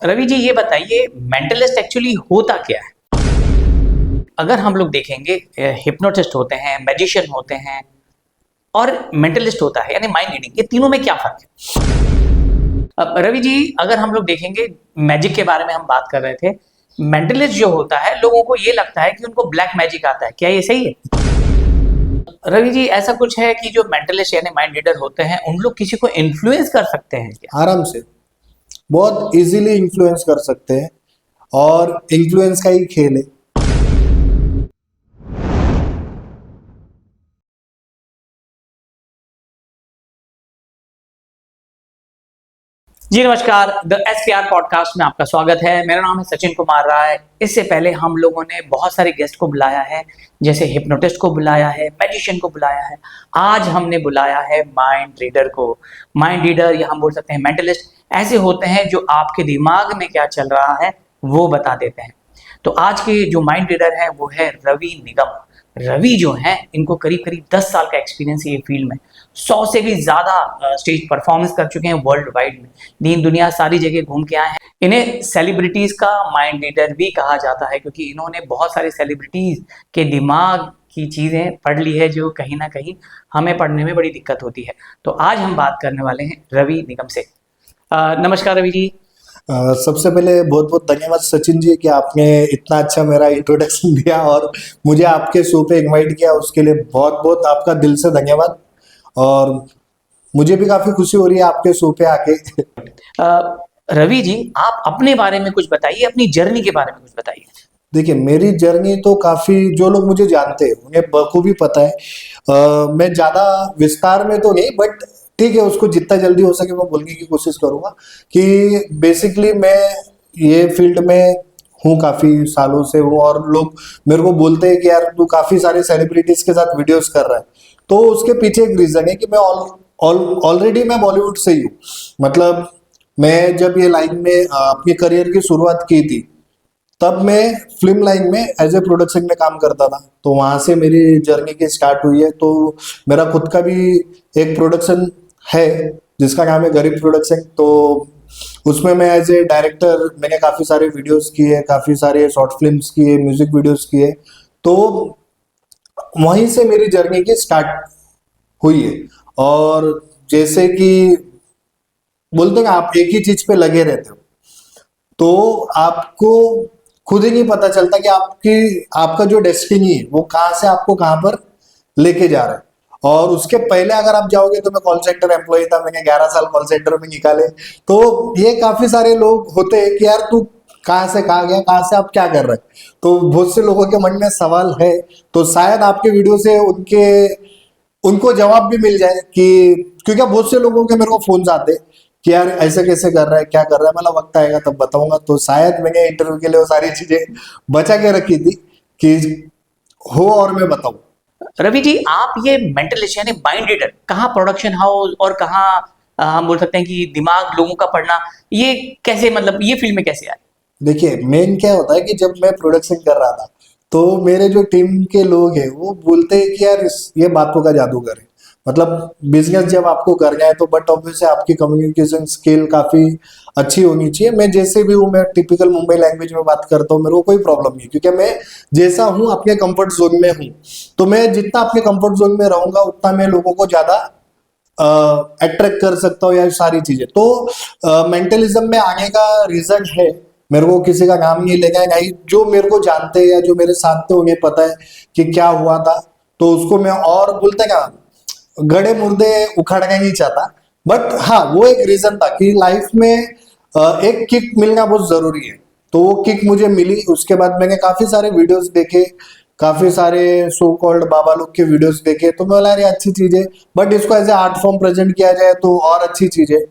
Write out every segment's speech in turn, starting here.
रवि जी, ये बताइए mentalist actually होता क्या है? अगर हम लोग देखेंगे, हिप्नोटिस्ट होते हैं, मैजिशियन होते हैं और मेंटलिस्ट होता है यानी माइंड रीडिंग, ये तीनों में क्या फर्क है? अब रवि जी, अगर हम लोग देखेंगे, मैजिक के बारे में हम बात कर रहे थे। मेंटलिस्ट जो होता है, लोगों को ये लगता है कि उनको ब्लैक मैजिक आता है, क्या ये सही है? रवि जी, ऐसा कुछ है कि जो मेंटलिस्ट यानी माइंड रीडर होते हैं, उन लोग किसी को इन्फ्लुएंस कर सकते हैं क्या? आराम से बहुत इजीली इन्फ्लुएंस कर सकते हैं और इन्फ्लुएंस का ही खेल है। जी नमस्कार, द एसपीआर पॉडकास्ट में आपका स्वागत है। मेरा नाम है सचिन कुमार राय। इससे पहले हम लोगों ने बहुत सारे गेस्ट को बुलाया है, जैसे हिप्नोटिस्ट को बुलाया है, मैजिशियन को बुलाया है। आज हमने बुलाया है माइंड रीडर को। माइंड रीडर या हम बोल सकते हैं मेंटलिस्ट, ऐसे होते हैं जो आपके दिमाग में क्या चल रहा है वो बता देते हैं। तो आज के जो माइंड रीडर है वो है रवि निगम। रवि जो है, इनको करीब करीब 10 साल का एक्सपीरियंस है ये फील्ड में। 100 से भी ज्यादा स्टेज परफॉर्मेंस कर चुके हैं वर्ल्ड वाइड में। दीन दुनिया सारी जगह घूम के आए हैं। इन्हें सेलिब्रिटीज का माइंड रीडर भी कहा जाता है, क्योंकि इन्होंने बहुत सारे सेलिब्रिटीज के दिमाग की चीजें पढ़ ली है, जो कहीं ना कहीं हमें पढ़ने में बड़ी दिक्कत होती है। तो आज हम बात करने वाले हैं रवि निगम से। नमस्कार रवि जी। सबसे पहले बहुत बहुत धन्यवाद सचिन जी कि आपने इतना अच्छा मेरा इंट्रोडक्शन दिया और मुझे आपके शो पे इनवाइट किया, उसके लिए बहुत बहुत आपका दिल से धन्यवाद। और मुझे भी काफी खुशी हो रही है आपके शो पे आके। रवि जी, आप अपने बारे में कुछ बताइए, अपनी जर्नी के बारे में कुछ बताइए। देखिए, मेरी जर्नी तो काफी, जो लोग मुझे जानते हैं उन्हें बखूबी पता है। मैं ज्यादा विस्तार में तो नहीं, बट ठीक है, उसको जितना जल्दी हो सके मैं बोलने की कोशिश करूंगा कि बेसिकली मैं ये फील्ड में हूँ, काफी सालों से हूँ और लोग मेरे को बोलते हैं कि यार तू काफी सारे सेलिब्रिटीज के साथ वीडियोस कर रहा है। तो उसके पीछे एक रीजन है कि मैं ऑलरेडी मैं बॉलीवुड से ही हूँ। मतलब मैं जब ये लाइन में अपनी करियर की शुरुआत की थी, तब मैं फिल्म लाइन में एज ए प्रोडक्शन में काम करता था। तो वहां से मेरी जर्नी की स्टार्ट हुई है। तो मेरा खुद का भी एक प्रोडक्शन है जिसका नाम है गरीब प्रोडक्शन। तो उसमें मैं एज ए डायरेक्टर, मैंने काफ़ी सारे वीडियोस किए, काफ़ी सारे शॉर्ट फिल्म्स किए, म्यूजिक वीडियोस किए। तो वहीं से मेरी जर्नी की स्टार्ट हुई है। और जैसे कि बोलते हैं ना, आप एक ही चीज पे लगे रहते हो तो आपको खुद ही नहीं पता चलता कि आपका जो डेस्टिनी है वो कहाँ से आपको कहाँ पर लेके जा रहा है। और उसके पहले अगर आप जाओगे, तो मैं कॉल सेंटर एम्प्लॉय था, मैंने 11 साल कॉल सेंटर में निकाले। तो ये काफी सारे लोग होते हैं कि यार तू कहाँ से कहाँ गया, कहाँ से आप क्या कर रहे हैं। तो बहुत से लोगों के मन में सवाल है, तो शायद आपके वीडियो से उनको जवाब भी मिल जाए कि, क्योंकि बहुत से लोगों के मेरे को फोन आते हैं कि यार ऐसे कैसे कर रहा है, क्या कर रहा है। मतलब वक्त आएगा तब बताऊंगा। तो शायद मैंने इंटरव्यू के लिए वो सारी चीजें बचा के रखी थी कि हो और मैं बताऊं। रवि जी, आप ये मेंटलिस्ट यानी माइंड रीडर कहाँ, प्रोडक्शन हाउस और कहाँ, हम बोल सकते हैं कि दिमाग लोगों का पढ़ना, ये कैसे, मतलब ये फील्ड में कैसे आए? देखिए, मेन क्या होता है कि जब मैं प्रोडक्शन कर रहा था, तो मेरे जो टीम के लोग हैं वो बोलते हैं कि यार ये बातों का जादूगर है। मतलब बिजनेस जब आपको करना है तो बट ऑब्वियस है आपकी कम्युनिकेशन स्किल काफी अच्छी होनी चाहिए। मैं जैसे भी हूँ, मैं टिपिकल मुंबई लैंग्वेज में बात करता हूँ, मेरे को कोई प्रॉब्लम नहीं, क्योंकि मैं जैसा हूँ अपने कंफर्ट जोन में हूँ। तो मैं जितना अपने कंफर्ट जोन में रहूंगा उतना मैं लोगों को ज्यादा अट्रैक्ट कर सकता हूँ, या सारी चीजें। तो मेंटलिज्म में आने का रीजन है, मेरे को किसी का नाम नहीं लेना है, नहीं जो मेरे को जानते हैं या जो मेरे साथ थे उन्हें पता है कि क्या हुआ था। तो उसको मैं और बोलते क्या, गड़े मुर्दे उखाड़ना नहीं चाहता। बट हाँ, वो एक रीजन था कि लाइफ में एक किक मिलना बहुत जरूरी है। तो वो किक मुझे मिली। उसके बाद मैंने काफी सारे वीडियोस देखे, काफी सारे सो कॉल्ड बाबा लोग के वीडियोस देखे। तो मैं बोला यार ये अच्छी चीज है, बट इसको as a art form present किया जाए तो और अच्छी चीज है।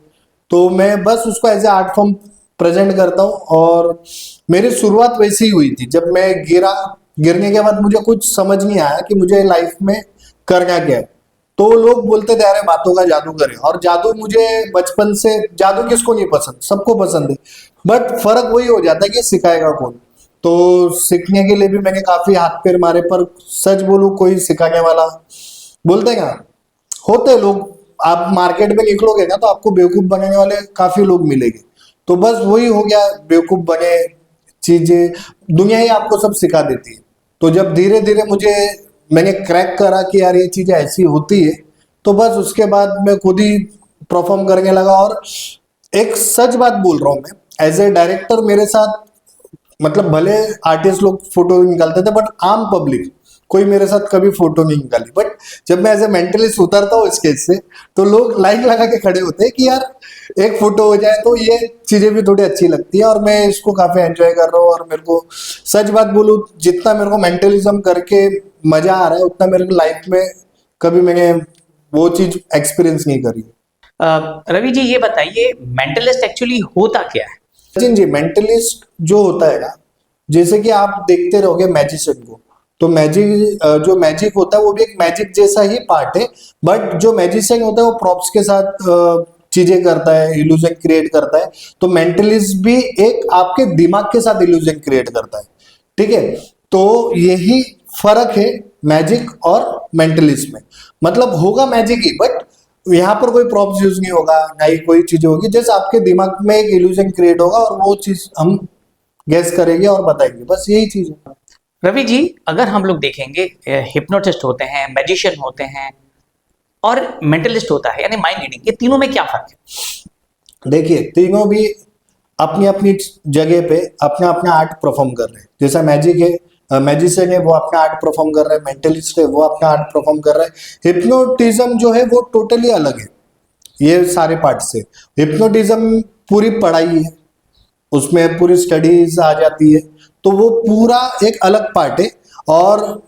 तो मैं बस उसको as a art form present करता हूँ। और मेरी शुरुआत वैसी ही हुई थी, जब मैं गिरने के बाद मुझे कुछ समझ नहीं आया कि मुझे लाइफ में करना क्या है। तो लोग बोलते थे अरे बातों का जादू करे। और जादू मुझे बचपन से, जादू किसको नहीं पसंद, सबको पसंद है। बट फर्क वही हो जाता है कि सिखाएगा कौन। तो सीखने के लिए भी मैंने काफी हाथ पैर मारे, पर सच बोलूं कोई सिखाने वाला, बोलते ना, होते लोग। आप मार्केट में निकलोगे ना तो आपको बेवकूफ बनाने वाले काफी लोग मिलेंगे। तो बस वही हो गया, बेवकूफ बने, चीजें दुनिया ही आपको सब सिखा देती है। तो जब धीरे धीरे मैंने क्रैक करा कि यार ये चीजें ऐसी होती है, तो बस उसके बाद मैं खुद ही परफॉर्म करने लगा। और एक सच बात बोल रहा हूँ, मैं एज ए डायरेक्टर मेरे साथ, मतलब भले आर्टिस्ट लोग फोटो निकालते थे बट आम पब्लिक कोई मेरे साथ कभी फोटो नहीं निकाली। बट जब मैं एज ए मेंटलिस्ट उतरता हूँ स्टेज से, तो लोग लाइन लगा के खड़े होते हैं कि यार एक फोटो हो जाए। तो ये चीजें भी थोड़ी अच्छी लगती है और मैं इसको काफी एंजॉय कर रहा हूँ। और मेरे को सच बात बोलूं, जितना मेरे को मेंटलिज्म करके मजा आ रहा है, उतना मेरे को लाइफ में कभी मैंने वो चीज एक्सपीरियंस नहीं करी। रवि जी ये बताइए, मेंटलिस्ट एक्चुअली होता क्या है? सचिन जी, मेंटलिस्ट जो होता है ना, जैसे कि आप देखते रहोगे मैजिशियन को, तो जो मैजिक होता है वो भी एक मैजिक जैसा ही पार्ट है। बट जो मैजिशियन होता है वो प्रॉप्स के साथ चीजें करता है, इल्यूजन क्रिएट करता है। तो मेंटलिस्ट भी एक आपके दिमाग के साथ इल्यूजन क्रिएट करता है, ठीक है। तो यही फर्क है मैजिक और मेंटलिस्ट में। मतलब होगा मैजिक ही, बट यहाँ पर कोई प्रॉप्स यूज नहीं होगा, ना ही कोई चीज होगी, जैसे आपके दिमाग में एक इल्यूजन क्रिएट होगा और वो चीज हम गेस करेंगे और बताएंगे, बस यही चीज है। रवि जी, अगर हम लोग देखेंगे, हिप्नोटिस्ट होते हैं, मैजिशियन होते हैं और मेंटलिस्ट होता है यानी माइंड रीडिंग, ये तीनों में क्या फर्क है? देखिए, तीनों भी अपनी अपनी जगह पे अपना अपना आर्ट परफॉर्म कर रहे हैं। जैसा मैजिक है, मैजिशियन है, वो अपना आर्ट परफॉर्म कर रहा है, मेंटलिस्ट है, वो अपना आर्ट परफॉर्म कर रहा है। हिप्नोटिज्म जो है वो टोटली अलग है ये सारे पार्ट से। हिप्नोटिज्म पूरी पढ़ाई है, उसमें पूरी स्टडीज आ जाती है, तो वो पूरा एक अलग पार्ट है। और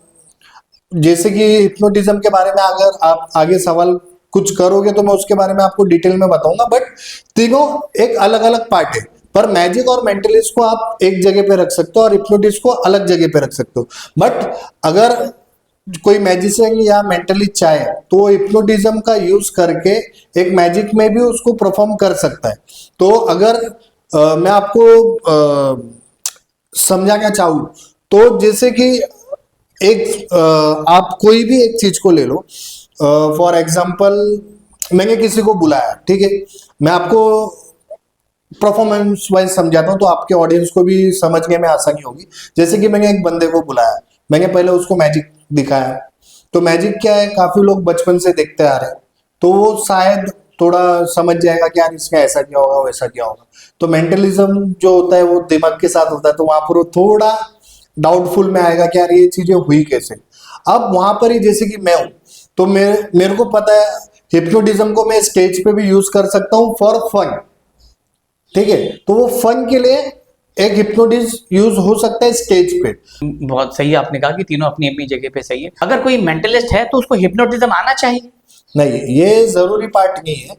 जैसे कि हिप्नोटिज्म के बारे में अगर आप आगे सवाल कुछ करोगे तो मैं उसके बारे में आपको डिटेल में बताऊंगा। बट तीनों एक अलग अलग पार्ट है। पर मैजिक और मेंटलिस्ट को आप एक जगह पे रख सकते हो और हिप्नोटिस्ट को अलग जगह पे रख सकते हो। बट अगर कोई मैजिशियन या मेंटलिस्ट चाहे तो हिप्नोटिज्म का यूज करके एक मैजिक में भी उसको परफॉर्म कर सकता है। तो अगर मैं आपको समझाना चाहूँ, तो जैसे कि आप कोई भी एक चीज को ले लो। फॉर एग्जाम्पल, मैंने किसी को बुलाया, ठीक है, मैं आपको परफॉर्मेंस वाइज समझाता हूँ तो आपके ऑडियंस को भी समझने में आसानी होगी। जैसे कि मैंने एक बंदे को बुलाया, मैंने पहले उसको मैजिक दिखाया। तो मैजिक क्या है, काफी लोग बचपन से देखते आ रहे हैं, तो वो शायद थोड़ा समझ जाएगा कि यार इसमें ऐसा क्या होगा वैसा क्या होगा। तो मेंटलिज्म जो होता है वो दिमाग के साथ होता है, तो वहां पर वो थोड़ा डाउटफुल में आएगा कि यार ये चीजें हुई कैसे। अब वहां पर ही जैसे कि मैं हूं, तो मेरे को पता है हिप्नोटिज्म को मैं स्टेज पे भी यूज कर सकता हूँ फॉर फन, ठीक है। तो वो फन के लिए एक हिप्नोटिज्म यूज हो सकता है स्टेज पे। बहुत सही आपने कहा कि तीनों अपनी अपनी जगह पे सही है। अगर कोई मेंटलिस्ट है तो उसको हिप्नोटिज्म आना चाहिए? नहीं, ये जरूरी पार्ट नहीं है।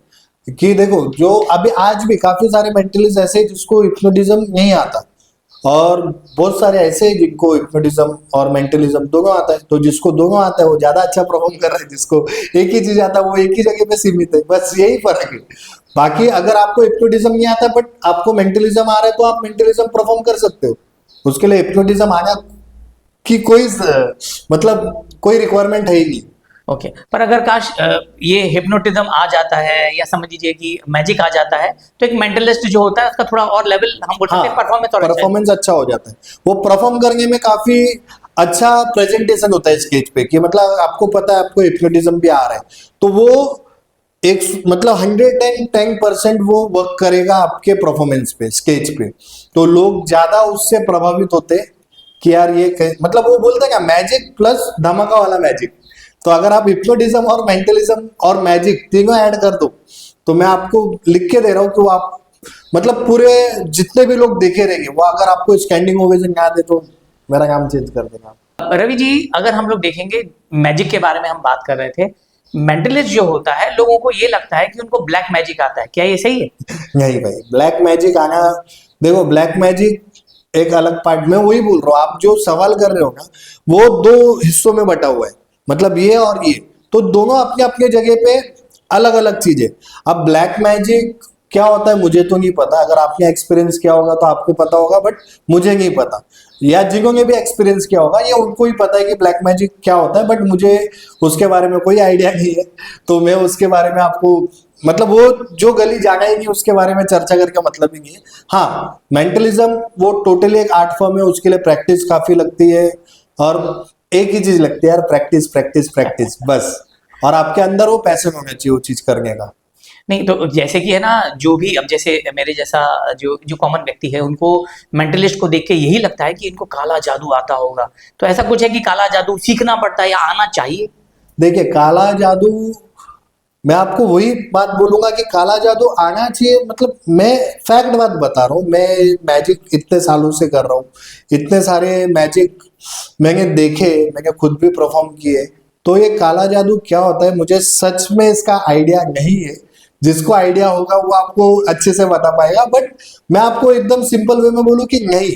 कि देखो, जो अभी आज भी काफी सारे मेंटलिस्ट ऐसे हैं जिसको हिप्नोटिज्म नहीं आता, और बहुत सारे ऐसे हैं जिनको हिप्नोटिज्म और मेंटलिज्म दोनों आता है। तो जिसको दोनों आता है वो ज्यादा अच्छा परफॉर्म कर रहा है, जिसको एक ही चीज आता है वो एक ही जगह पे सीमित है, बस यही फर्क है। बाकी अगर आपको हिप्नोटिज्म नहीं आता बट आपको मेंटलिज्म आ रहा है, तो आप मेंटलिज्म परफॉर्म कर सकते हो। उसके लिए हिप्नोटिज्म आना की मतलब कोई रिक्वायरमेंट है ही नहीं। ओके, पर अगर काश ये हिप्नोटिज्म आ जाता है या समझ लीजिए कि मैजिक आ जाता है, तो एक मेंटलिस्ट जो होता है उसका थोड़ा और लेवल हम बोल सकते हैं, परफॉर्मेंस और अच्छा है। परफॉर्मेंस अच्छा हो जाता है। वो परफॉर्म करने में काफी अच्छा प्रेजेंटेशन होता है स्टेज पे, कि मतलब आपको पता है आपको हिप्नोटिज्म भी आ रहा है, तो वो एक मतलब 110% वो वर्क करेगा आपके परफॉर्मेंस पे, स्टेज पे। तो लोग ज्यादा उससे प्रभावित होते हैं कि यार ये मतलब वो बोलते हैं क्या, मैजिक प्लस धमाका वाला मैजिक। तो अगर आप हिप्नोटिज्म और मेंटलिज्म और मैजिक तीनों ऐड कर दो, तो मैं आपको लिख के दे रहा हूँ कि वो आप मतलब पूरे जितने भी लोग देखे रहेंगे, वो अगर आपको स्टैंडिंग ओवेशन ना दे तो मेरा काम चेंज कर देना। रवि जी, अगर हम लोग देखेंगे, मैजिक के बारे में हम बात कर रहे थे, मेंटलिस्ट जो होता है लोगों को ये लगता है कि उनको ब्लैक मैजिक आता है, क्या ये सही है? नहीं भाई, ब्लैक मैजिक आना, देखो ब्लैक मैजिक एक अलग पार्ट में, वही बोल रहा हूँ। आप जो सवाल कर रहे हो ना, वो दो हिस्सों में बटा हुआ है, मतलब ये और ये, तो दोनों अपने अपने जगह पे अलग अलग चीजें। अब ब्लैक मैजिक क्या होता है मुझे तो नहीं पता, अगर आपने एक्सपीरियंस किया होगा तो आपको पता होगा, बट मुझे नहीं पता। या जिन्होंने भी एक्सपीरियंस किया होगा ये उनको ही पता है कि ब्लैक मैजिक क्या होता है, बट मुझे उसके बारे में कोई आइडिया नहीं है, तो मैं उसके बारे में आपको मतलब वो जो गली जाना ही नहीं उसके बारे में चर्चा करके मतलब ही नहीं है। हाँ, मेंटलिज्म वो टोटली एक आर्ट फॉर्म है, उसके लिए प्रैक्टिस काफी लगती है और एक ही चीज लगती है यार, प्रैक्टिस प्रैक्टिस प्रैक्टिस बस। और आपके अंदर वो पैशन होना चाहिए वो चीज करने का। नहीं तो जैसे कि है ना, जो भी अब जैसे मेरे जैसा जो जो कॉमन व्यक्ति है, उनको मेंटलिस्ट को देख के यही लगता है कि इनको काला जादू आता होगा। तो ऐसा कुछ है कि काला जादू सीखना पड़ता है या आना चाहिए? देखिए काला जादू, मैं आपको वही बात बोलूंगा कि काला जादू आना चाहिए, मतलब मैं फैक्ट बात बता रहा हूँ। मैं मैजिक इतने सालों से कर रहा हूँ, इतने सारे मैजिक मैंने देखे, मैंने खुद भी परफॉर्म किए। तो ये काला जादू क्या होता है मुझे सच में इसका आइडिया नहीं है। जिसको आइडिया होगा वो आपको अच्छे से बता पाएगा, बट मैं आपको एकदम सिंपल वे में बोलूँ कि नहीं,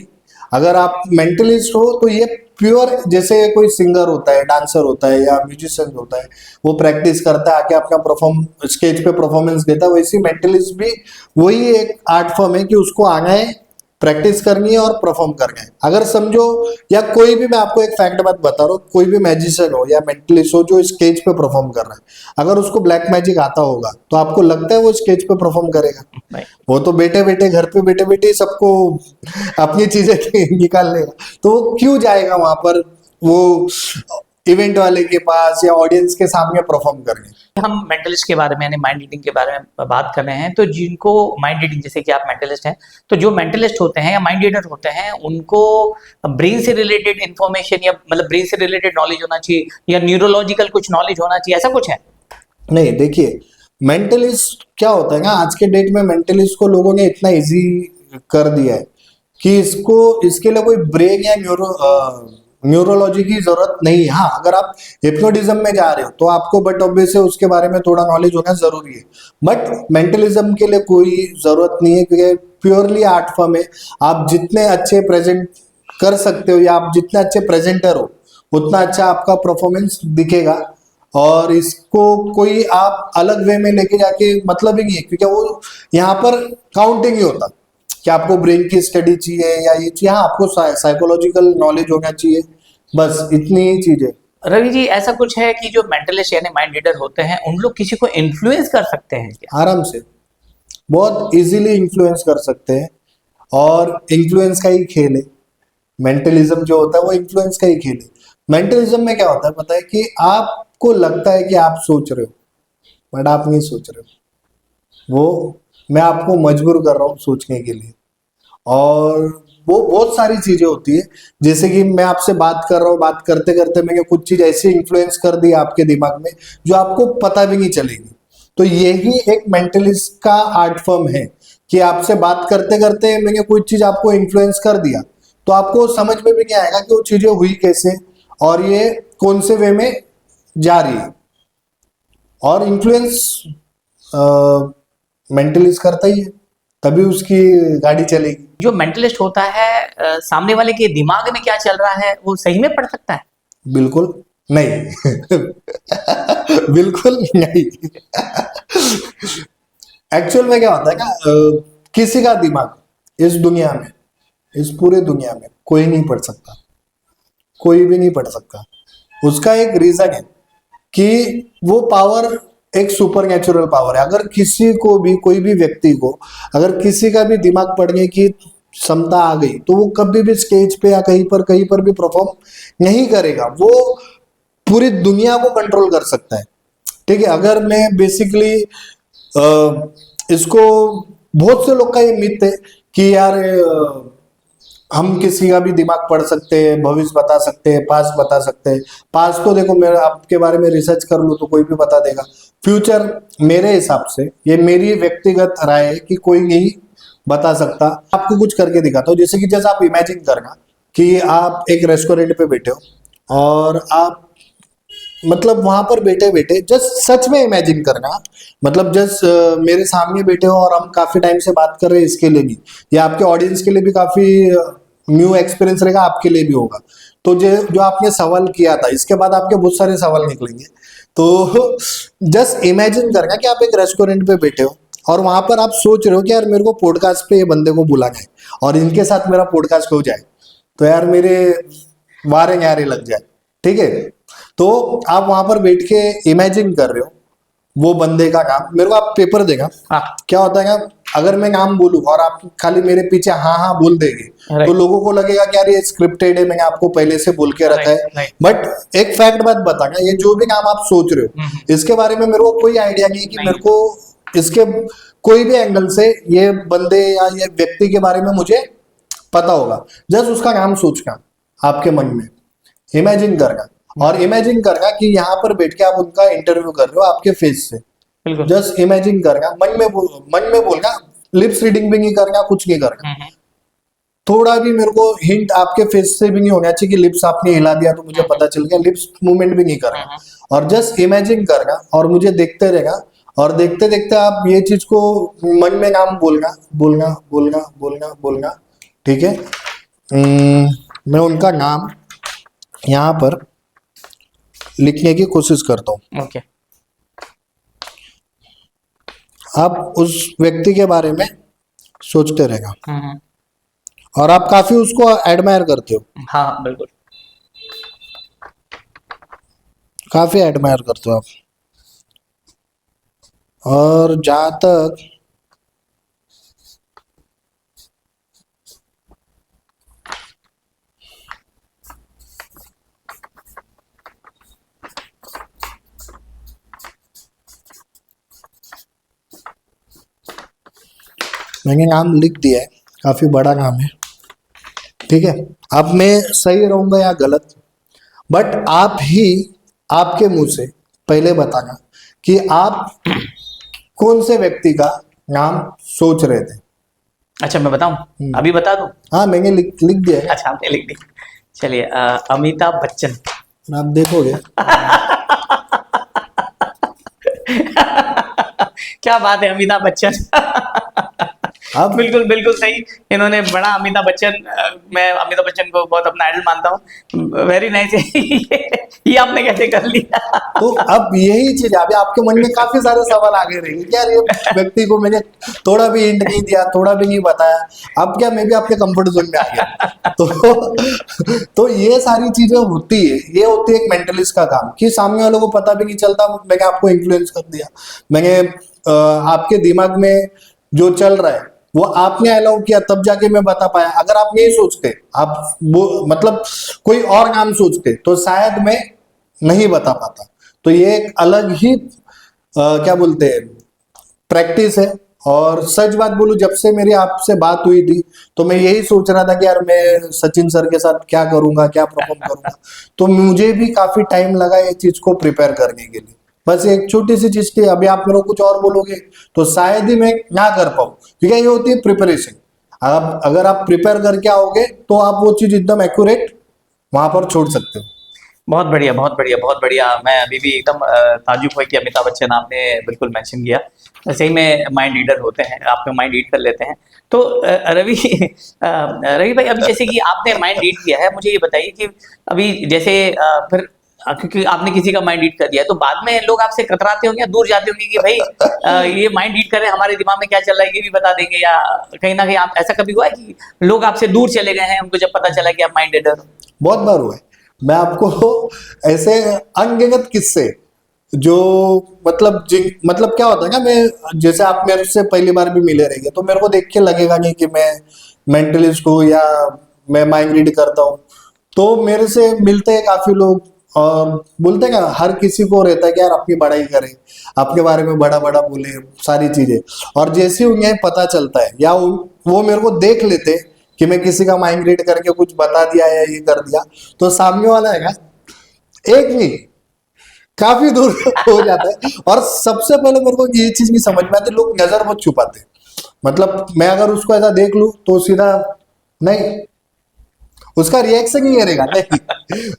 अगर आप मेंटलिस्ट हो तो ये प्योर, जैसे कोई सिंगर होता है, डांसर होता है या म्यूजिशियन होता है, वो प्रैक्टिस करता है आके अपना परफॉर्म स्टेज पे परफॉर्मेंस देता है, वैसे मेंटलिस्ट भी वही एक आर्ट फॉर्म है कि उसको आना है, प्रैक्टिस करनी है और परफॉर्म करना है। अगर समझो, या कोई भी, मैं आपको एक फैक्ट बात बता रहा हूँ, कोई भी मैजिशियन हो या मेंटलिस्ट हो जो स्टेज पे परफॉर्म कर रहा है, अगर उसको ब्लैक मैजिक आता होगा तो आपको लगता है वो स्टेज पे परफॉर्म करेगा? नहीं। वो तो बैठे बैठे घर पे बैठे बैठे सबको अपनी चीजें निकाल लेगा। तो वो क्यों जाएगा वहां पर वो इवेंट वाले के पास या ऑडियंस के सामने परफॉर्म करने? हम मेंटलिस्ट के बारे में यानी माइंड रीडिंग के बारे में बात कर रहे हैं, तो जिनको माइंड रीडिंग, जैसे कि आप मेंटलिस्ट हैं, तो जो मेंटलिस्ट होते हैं या माइंड रीडर होते हैं, उनको ब्रेन से रिलेटेड इंफॉर्मेशन या मतलब ब्रेन से रिलेटेड नॉलेज होना चाहिए या न्यूरोलॉजिकल कुछ नॉलेज होना चाहिए, ऐसा कुछ है? नहीं, देखिए मेंटलिस्ट क्या होता है ना, आज के डेट में मेंटलिस्ट को लोगों ने इतना इजी कर दिया है कि इसको, इसके लिए कोई ब्रेन या न्यूरोलॉजी की जरूरत नहीं है। हाँ, अगर आप हिप्नोटिज्म में जा रहे हो तो आपको बट ऑब्वियस है उसके बारे में थोड़ा नॉलेज होना जरूरी है, बट मेंटलिज्म के लिए कोई जरूरत नहीं है क्योंकि प्योरली आर्ट फॉर्म है। आप जितने अच्छे प्रेजेंट कर सकते हो या आप जितने अच्छे प्रेजेंटर हो उतना अच्छा आपका परफॉर्मेंस दिखेगा। और इसको कोई आप अलग वे में लेके जाके मतलब ही नहीं है, क्योंकि वो यहाँ पर काउंटिंग ही होता कि आपको ब्रेन की स्टडी चाहिए या ये चाहिए। हाँ, आपको साइकोलॉजिकल नॉलेज होना चाहिए, बस इतनी ही चीज है। रवि जी, ऐसा कुछ है कि जो मेंटलिस्ट यानी माइंड रीडर होते हैं, उन लोग किसी को इन्फ्लुएंस कर सकते हैं क्या? आराम से, बहुत इजीली इन्फ्लुएंस कर सकते हैं, और इन्फ्लुएंस का ही खेल है। मेंटलिज्म जो होता है वो इन्फ्लुएंस का ही खेल है। मेंटलिज्म में क्या होता है पता है, कि आपको लगता है कि आप सोच रहे हो बट आप नहीं सोच रहे हो, वो मैं आपको मजबूर कर रहा हूँ सोचने के लिए। और वो बहुत सारी चीजें होती है, जैसे कि मैं आपसे बात कर रहा हूँ, बात करते करते मैंने कुछ चीज ऐसी इन्फ्लुएंस कर दी आपके दिमाग में जो आपको पता भी नहीं चलेगी। तो यही एक मेंटलिस्ट का आर्ट फॉर्म है कि आपसे बात करते करते मैंने कोई चीज आपको इन्फ्लुएंस कर दिया, तो आपको समझ में भी नहीं आएगा कि वो चीजें हुई कैसे और ये कौन से वे में जा रही है। और इन्फ्लुएंस मेंटलिस्ट करता ही है, तभी उसकी गाड़ी चलेगी। जो मेंटलिस्ट होता है, सामने वाले के दिमाग में क्या चल रहा है वो सही में पढ़ सकता है? बिल्कुल नहीं। बिल्कुल नहीं। एक्चुअल में क्या होता है ना, किसी का दिमाग इस दुनिया में, इस पूरे दुनिया में कोई नहीं पढ़ सकता, कोई भी नहीं पढ़ सकता। उसका एक रीजन है कि वो पावर एक सुपर नेचुरल पावर है। अगर किसी को भी, कोई भी व्यक्ति को अगर किसी का भी दिमाग पढ़ने की क्षमता आ गई तो वो कभी भी स्टेज पे या कहीं पर भी परफॉर्म नहीं करेगा, वो पूरी दुनिया को कंट्रोल कर सकता है। ठीक है, अगर मैं बेसिकली इसको, बहुत से लोग का ये मिथ है कि यार हम किसी का भी दिमाग पढ़ सकते हैं, भविष्य बता सकते हैं, पास्ट बता सकते हैं। पास्ट तो देखो, मैं आपके बारे में रिसर्च कर लूँ तो कोई भी बता देगा। फ्यूचर मेरे हिसाब से, ये मेरी व्यक्तिगत राय है कि कोई नहीं बता सकता। आपको कुछ करके दिखाता हूँ, जैसे आप इमेजिन करना कि आप एक रेस्टोरेंट पे बैठे हो और आप मतलब वहां पर बैठे बैठे जस्ट सच में इमेजिन करना, मतलब जस्ट मेरे सामने बैठे हो और हम काफी टाइम से बात कर रहे हैं, इसके लिए भी या आपके ऑडियंस के लिए भी काफी न्यू एक्सपीरियंस रहेगा, आपके लिए भी होगा। तो जो आपने सवाल किया था, इसके बाद आपके बहुत सारे सवाल निकलेंगे। तो जस्ट इमेजिन करना कि आप एक रेस्टोरेंट पे बैठे हो और वहां पर आप सोच रहे हो कि यार मेरे को पॉडकास्ट पे ये बंदे को बुलाना है और इनके साथ मेरा पॉडकास्ट हो जाए तो यार मेरे वारे न्यारे लग जाए। ठीक है, तो आप वहां पर बैठ के इमेजिन कर रहे हो वो बंदे का नाम, मेरे को आप पेपर देगा, हाँ क्या होता है ना, अगर मैं नाम बोलूं और आप खाली मेरे पीछे हाँ हाँ बोल देंगे तो राइट लोगों को लगेगा कि यार ये स्क्रिप्टेड है, मैंने आपको पहले से बोल के रखा राइट है। राइट। बट एक फैक्ट बात बताना, ये जो भी नाम आप सोच रहे हो इसके बारे में मेरे को कोई आइडिया नहीं है कि नहीं मेरे को इसके कोई भी एंगल से ये बंदे या ये व्यक्ति के बारे में मुझे पता होगा। जस्ट उसका नाम सोचना आपके मन में, इमेजिन करना, और इमेजिन करना कि यहाँ पर बैठ के आप उनका इंटरव्यू कर रहे हो आपके फेस से। बिल्कुल। जस्ट इमेजिन करना, मन में बोलना, लिप्स रीडिंग भी नहीं करना, कुछ नहीं करना। थोड़ा भी मेरे को हिंट आपके फेस से भी नहीं होना चाहिए कि लिप्स आपने हिला दिया तो मुझे पता चल गया, लिप्स मूवमेंट भी नहीं करना, और जस्ट इमेजिन करना और मुझे देखते रहेगा, और देखते देखते आप ये चीज को मन में नाम बोलना बोलना बोलना बोलना बोलना। ठीक है, मैं उनका नाम यहाँ पर लिखने की कोशिश करता हूँ। ओके। आप उस व्यक्ति के बारे में सोचते रहेगा, हम्म। और आप काफी उसको एडमायर करते हो, हाँ बिल्कुल। काफी एडमायर करते हो आप। और जहां तक मैंने नाम लिख दिया है, काफी बड़ा नाम है। ठीक है, अब मैं सही रहूंगा या गलत, बट आप ही आपके मुंह से पहले बताना कि आप कौन से व्यक्ति का नाम सोच रहे थे। अच्छा मैं बताऊं, अभी बता दूं? हाँ, मैंने लिख दिया है, अच्छा आपने लिख दी। चलिए अमिताभ बच्चन। आप देखोगे। क्या बात है, अमिताभ बच्चन। अब बिल्कुल बिल्कुल सही। इन्होंने बड़ा अमिताभ बच्चन, मैं अमिताभ बच्चन को बहुत अपना आइडल मानता हूँ। Very nice. ये आपने कैसे कर लिया? तो अब यही चीज अभी आपके मन में काफी सारे सवाल आगे रहेंगे कि यार ये व्यक्ति को मैंने थोड़ा भी हिंट नहीं दिया, थोड़ा भी नहीं बताया, अब क्या मैं भी आपके कंफर्ट जोन में आ गया। तो ये सारी चीजें होती है, ये होती है एक मेंटलिस्ट का काम, कि सामने वालों को पता भी नहीं चलता मैंने आपको इन्फ्लुएंस कर दिया, मैंने आपके दिमाग में जो चल रहा है वो आपने अलाउ किया, तब जाके मैं बता पाया। अगर आप नहीं सोचते, आप वो मतलब कोई और नाम सोचते, तो शायद मैं नहीं बता पाता। तो ये एक अलग ही क्या बोलते हैं प्रैक्टिस है। और सच बात बोलूं, जब से मेरी आपसे बात हुई थी तो मैं यही सोच रहा था कि यार मैं सचिन सर के साथ क्या करूंगा, क्या परफॉर्म करूंगा। तो मुझे भी काफी टाइम लगा ये चीज को प्रिपेयर करने के लिए। बस एक छोटी सी चीज थी, अभी आप मेरे को कुछ और बोलोगे तो शायद ही मैं ना कर पाऊं, ठीक है। ये होती है प्रिपरेशन। अब अगर आप प्रिपेयर करके आओगे तो आप वो चीज एकदम एक्यूरेट वहां पर छोड़ सकते हो। बहुत बढ़िया बहुत बढ़िया बहुत बढ़िया। मैं अभी भी एकदम ताजुब हुआ कि अमिताभ बच्चन आपने बिल्कुल मेंशन किया। सही में माइंड रीडर होते हैं, आपका माइंड रीड कर लेते हैं। तो रवि रवि भाई, अभी जैसे कि आपने माइंड रीड किया है, मुझे ये बताइए कि अभी जैसे फिर क्योंकि आपने किसी का माइंड रीड कर दिया है, तो बाद में लोग आपसे कतराते होंगे या दूर जाते होंगे कि भाई ये माइंड रीड कर रहे हैं, हमारे दिमाग में क्या चल रहा है ये भी बता देंगे, या कहीं ना कहीं आप ऐसा कभी हुआ है कि लोग आपसे दूर चले गए हैं उनको जब पता चला कि आप माइंड रीडर हो? बहुत बार हुआ है। मैं आपको ऐसे अनगिनत किस्से जो मतलब क्या होता है ना, मैं जैसे आप मेरे से पहली बार भी मिले रहेंगे तो मेरे को देख के लगेगा नहीं कि मैं मेंटलिस्ट हूँ या मैं माइंड रीड करता हूँ। तो मेरे से मिलते हैं काफी लोग और बोलते हैं ना, हर किसी को रहता है कि यार अपनी बड़ाई करें, आपके बारे में बड़ा बड़ा बोले सारी चीजें। और जैसे उन्हें पता चलता है या वो मेरे को देख लेते कि मैं किसी का माइंड रीड करके कुछ बता दिया या ये कर दिया, तो सामने वाला है ना, एक नहीं काफी दूर हो जाता है। और सबसे पहले मेरे को ये चीज नहीं समझ में आती, लोग नजर बहुत छुपाते हैं। मतलब मैं अगर उसको ऐसा देख लूं तो सीधा नहीं, उसका रिएक्शन ही रहेगा नहीं।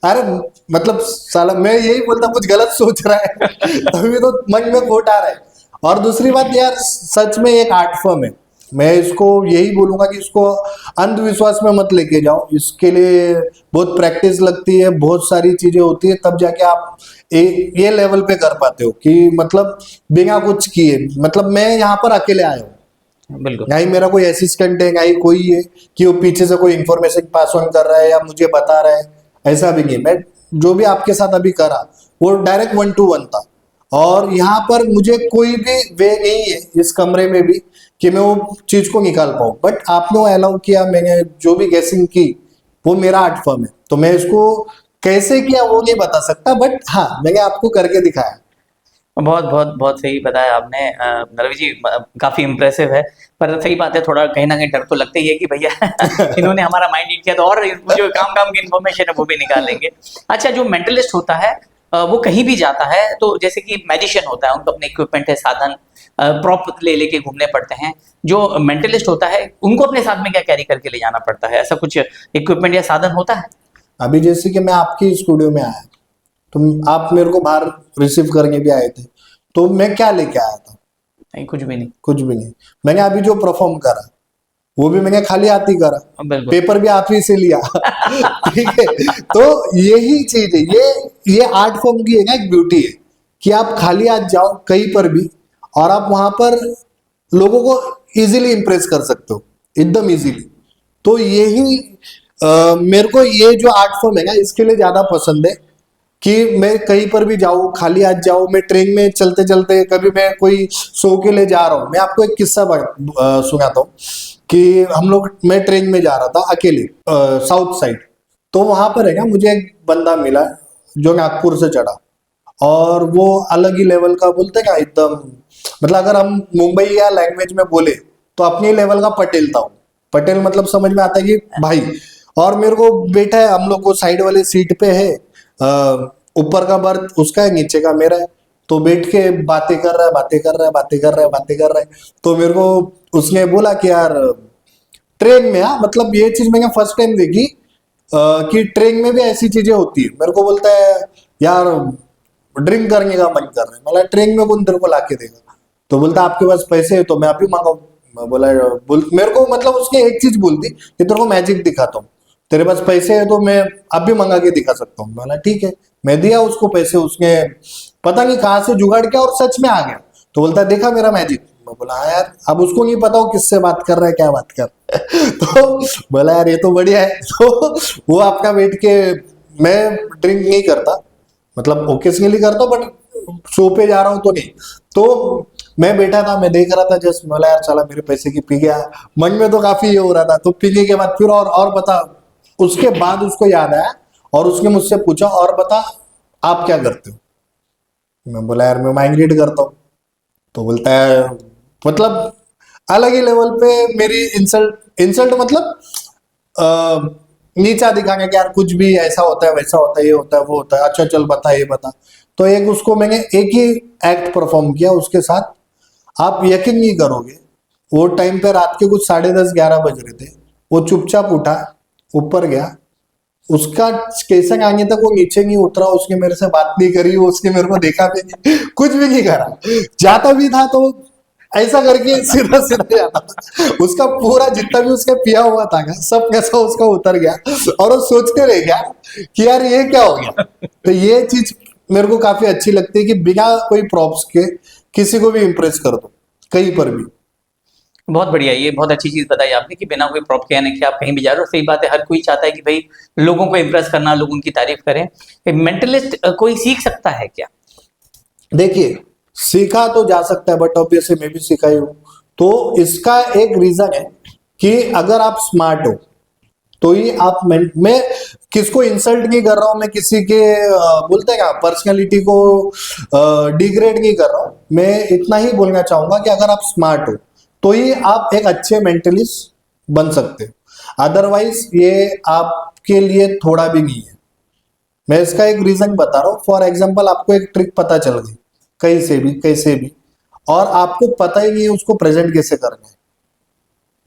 अरे मतलब साला मैं यही बोलता कुछ गलत सोच रहा है, तभी तो मन में खोट आ रहा है। और दूसरी बात यार, सच में एक आर्ट फॉर्म है। मैं इसको यही बोलूंगा कि इसको अंधविश्वास में मत लेके जाओ, इसके लिए बहुत प्रैक्टिस लगती है, बहुत सारी चीजें होती है, तब जाके आप ये लेवल पे कर पाते हो कि मतलब बिना कुछ किए। मतलब मैं यहाँ पर अकेले आया हूँ, बिल्कुल। ना ही मेरा कोई असिस्टेंट है, ना ही कोई है कि वो पीछे से कोई इंफॉर्मेशन पास ऑन कर रहा है या मुझे बता रहा है, ऐसा भी नहीं। मैं जो भी आपके साथ अभी करा वो डायरेक्ट 1 to 1 था। और यहाँ पर मुझे कोई भी वे नहीं है इस कमरे में भी कि मैं वो चीज को निकाल पाऊँ, बट आपने वो अलाउ किया, मैंने जो भी गैसिंग की वो मेरा आर्ट फॉर्म है, तो मैं इसको कैसे किया वो नहीं बता सकता, बट हाँ मैंने आपको करके दिखाया। बहुत बहुत बहुत सही बताया आपने नरवी जी, काफी इम्प्रेसिव है। पर सही बात है, थोड़ा कहीं ना कहीं डर तो लगता ही है कि भैया इन्होंने हमारा माइंड रीड किया तो और जो काम काम की इन्फॉर्मेशन है वो भी निकाल लेंगे। अच्छा, जो मेंटलिस्ट होता है वो कहीं भी जाता है, तो जैसे कि मैजिशियन होता है, उनको अपने इक्विपमेंट है, साधन प्रॉप ले लेके घूमने पड़ते हैं। जो मेंटलिस्ट होता है उनको अपने साथ में क्या कैरी करके ले जाना पड़ता है? ऐसा कुछ इक्विपमेंट या साधन होता है? अभी जैसे कि मैं आपकी स्टूडियो में आया, तो आप मेरे को बाहर रिसीव करने भी आए थे, तो मैं क्या लेके आया था? नहीं, कुछ भी नहीं। कुछ भी नहीं। मैंने अभी जो परफॉर्म करा वो भी मैंने खाली हाथ ही करा, बिल्कुल। पेपर भी आप ही से लिया ठीक है, तो यही चीज है, ये आर्ट फॉर्म की है ना एक ब्यूटी है कि आप खाली हाथ जाओ कहीं पर भी और आप वहां पर लोगों को इजीली इंप्रेस कर सकते हो, एकदम इजीली। तो यही मेरे को ये जो आर्ट फॉर्म है ना इसके लिए ज्यादा पसंद है कि मैं कहीं पर भी जाऊँ, खाली हाथ जाऊँ। मैं ट्रेन में चलते चलते कभी मैं कोई शो के लिए जा रहा हूँ, मैं आपको एक किस्सा सुनाता हूँ कि मैं ट्रेन में जा रहा था अकेले साउथ साइड, तो वहां पर है ना मुझे एक बंदा मिला जो नागपुर से चढ़ा, और वो अलग ही लेवल का बोलते हैं क्या, एकदम मतलब अगर हम मुंबई या लैंग्वेज में बोले तो अपने लेवल का पटेल था वो। पटेल मतलब समझ में आता है कि भाई। और मेरे को बैठा है, हम लोग को साइड वाले सीट पे है, ऊपर का बर्थ उसका है, नीचे का मेरा है, तो बैठ के बातें कर रहा है, बातें कर रहा है, बातें कर रहा है, बातें कर रहा है। तो मेरे को उसने बोला कि यार ट्रेन में, हाँ मतलब ये चीज मैंने फर्स्ट टाइम देखी कि ट्रेन में भी ऐसी चीजें होती है। मेरे को बोलता है यार ड्रिंक करने का मन कर रहा है, मतलब ट्रेन में कौन तेरे को ला के देगा? तो बोलता आपके पास पैसे है तो मैं अभी मांगा। मैं बोला मेरे को मतलब उसने एक चीज बोल दी कि तेरे को मैजिक दिखाता हूँ, तेरे पास पैसे है तो मैं अभी मंगा के दिखा सकता हूँ। बोला ठीक है, मैं दिया उसको पैसे, उसने पता नहीं कहाँ से जुगाड़ किया और सच में आ गया। तो बोलता है देखा मेरा मैजिक? मैं बोला हाँ यार, अब उसको नहीं पता वो किससे बात कर रहा है, क्या बात कर तो बोला यार ये तो बढ़िया है तो वो आपका बैठ के, मैं ड्रिंक नहीं करता, मतलब ओकेजनली करता हूँ बट शो पे जा रहा हूँ तो नहीं। तो मैं बैठा था, मैं देख रहा था जस्ट, बोला यार चला मेरे पैसे की पी गया। मन में तो काफी ये हो रहा था, तो पीने के बाद फिर और बता, उसके बाद उसको याद आया और उसने मुझसे पूछा और बता आप क्या करते हो? मैं बोला यार मैं माइंड रीड करता हूँ। तो बोलता है मतलब अलग ही लेवल पे मेरी इंसल्ट इंसल्ट मतलब नीचा दिखाने कि यार कुछ भी ऐसा होता है, वैसा होता है, ये होता है, वो होता है, अच्छा चल बता, ये बता। तो एक उसको मैंने एक ही एक्ट परफॉर्म किया उसके साथ, आप यकीन नहीं करोगे, वो टाइम पे रात के कुछ 10:30-11 बज रहे थे, वो चुपचाप उठा, ऊपर गया, उसका स्टेशन आने तक वो नीचे नहीं उतरा, उसने मेरे से बात नहीं करी, उसने मेरे को देखा भी नहीं, कुछ भी नहीं करा। जाता भी था तो ऐसा करके सीधा सीधा जाता था। उसका पूरा जितना भी उसका पिया हुआ था ना, सब कैसा उसका उतर गया और वो सोचते रह गया कि यार ये क्या हो गया। तो ये चीज मेरे को काफी अच्छी लगती है कि बिना कोई प्रॉप्स के किसी को भी इम्प्रेस कर दो कहीं पर भी। बहुत बढ़िया, ये बहुत अच्छी चीज़ बताई आपने कि बिना कोई प्रॉप के, यानी कि आप कहीं भी जा रहे हो। सही बात है, हर कोई चाहता है कि भाई लोगों को इम्प्रेस करना, लोग उनकी तारीफ करें। मेंटलिस्ट कोई सीख सकता है क्या? देखिए सीखा तो जा सकता है, बट ऑब्वियसली मैं भी सीखा ही हूँ। तो इसका एक रीजन है कि अगर आप स्मार्ट हो तो ही आप मैं किसको इंसल्ट नहीं कर रहा हूं, मैं किसी के बोलते हैं क्या पर्सनैलिटी को डिग्रेड नहीं कर रहा हूं। मैं इतना ही बोलना चाहूंगा कि अगर आप स्मार्ट हो तो ही आप एक अच्छे मेंटलिस्ट बन सकते हो, अदरवाइज ये आपके लिए थोड़ा भी नहीं है। मैं इसका एक रीजन बता रहा हूँ। फॉर एग्जाम्पल आपको एक ट्रिक पता चल गई कहीं से भी कैसे भी, और आपको पता ही नहीं है उसको प्रेजेंट कैसे करना है,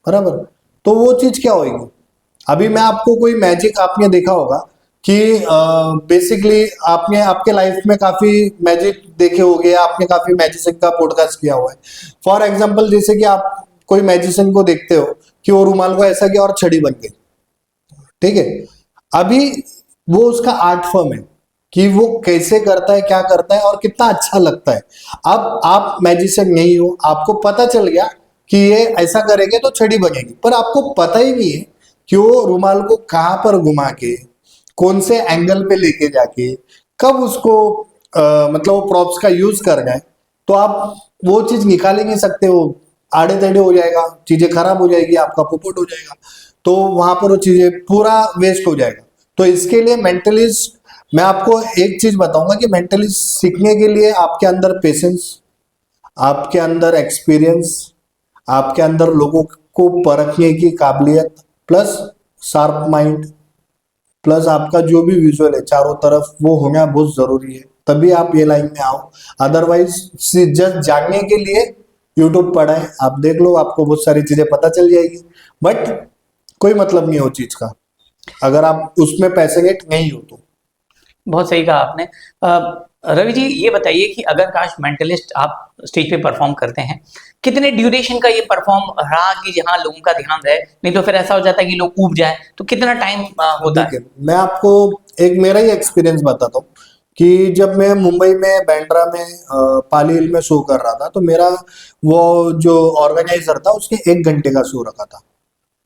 बराबर? तो वो चीज क्या होगी? अभी मैं आपको कोई मैजिक आपने देखा होगा कि बेसिकली आपने आपके लाइफ में काफी मैजिक देखे होंगे, आपने काफी मैजिशियन का पॉडकास्ट किया हुआ है। फॉर एग्जांपल जैसे कि आप कोई मैजिशियन को देखते हो कि वो रुमाल को ऐसा किया और छड़ी बन गई, ठीक है? अभी वो उसका आर्ट फॉर्म है कि वो कैसे करता है, क्या करता है और कितना अच्छा लगता है। अब आप मैजिशियन नहीं हो, आपको पता चल गया कि ये ऐसा करेंगे तो छड़ी बनेगी, पर आपको पता ही नहीं है कि वो रुमाल को कहां पर घुमा के, कौन से एंगल पे लेके जाके, कब उसको मतलब वो प्रॉप्स का यूज कर गए तो आप वो चीज निकाल ही नहीं सकते, वो आड़े टेढ़े हो जाएगा, चीजें खराब हो जाएगी, आपका पोपट हो जाएगा, तो वहां पर वो चीजें पूरा वेस्ट हो जाएगा। तो इसके लिए मेंटलिस्ट, मैं आपको एक चीज बताऊंगा कि मेंटलिस्ट सीखने के लिए आपके अंदर पेशेंस, आपके अंदर एक्सपीरियंस, आपके अंदर लोगों को परखने की काबिलियत, प्लस शार्प माइंड, प्लस आपका जो भी विजुअल है चारों तरफ वो होना बहुत जरूरी है, तभी आप ये लाइन में आओ। अदरवाइज जस्ट जानने के लिए यूट्यूब पढ़ा है, आप देख लो, आपको बहुत सारी चीजें पता चल जाएगी, बट कोई मतलब नहीं हो चीज का अगर आप उसमें पैशनेट नहीं हो तो। बहुत सही कहा आपने। रवि जी, ये बताइए कि अगर काश मेंटलिस्ट आप स्टेज पे परफॉर्म करते हैं, कितने ड्यूरेशन का ये परफॉर्म रहा कि जहाँ लोगों का ध्यान रहे, नहीं तो फिर ऐसा हो जाता है कि लोग ऊब जाए, तो कितना टाइम होता है? देखिए, मैं आपको एक मेरा ही एक्सपीरियंस बताता हूँ कि जब मैं मुंबई में बैंड्रा में पाली हिल में शो कर रहा था, तो मेरा वो जो ऑर्गेनाइजर था उसने 1 घंटे का शो रखा था।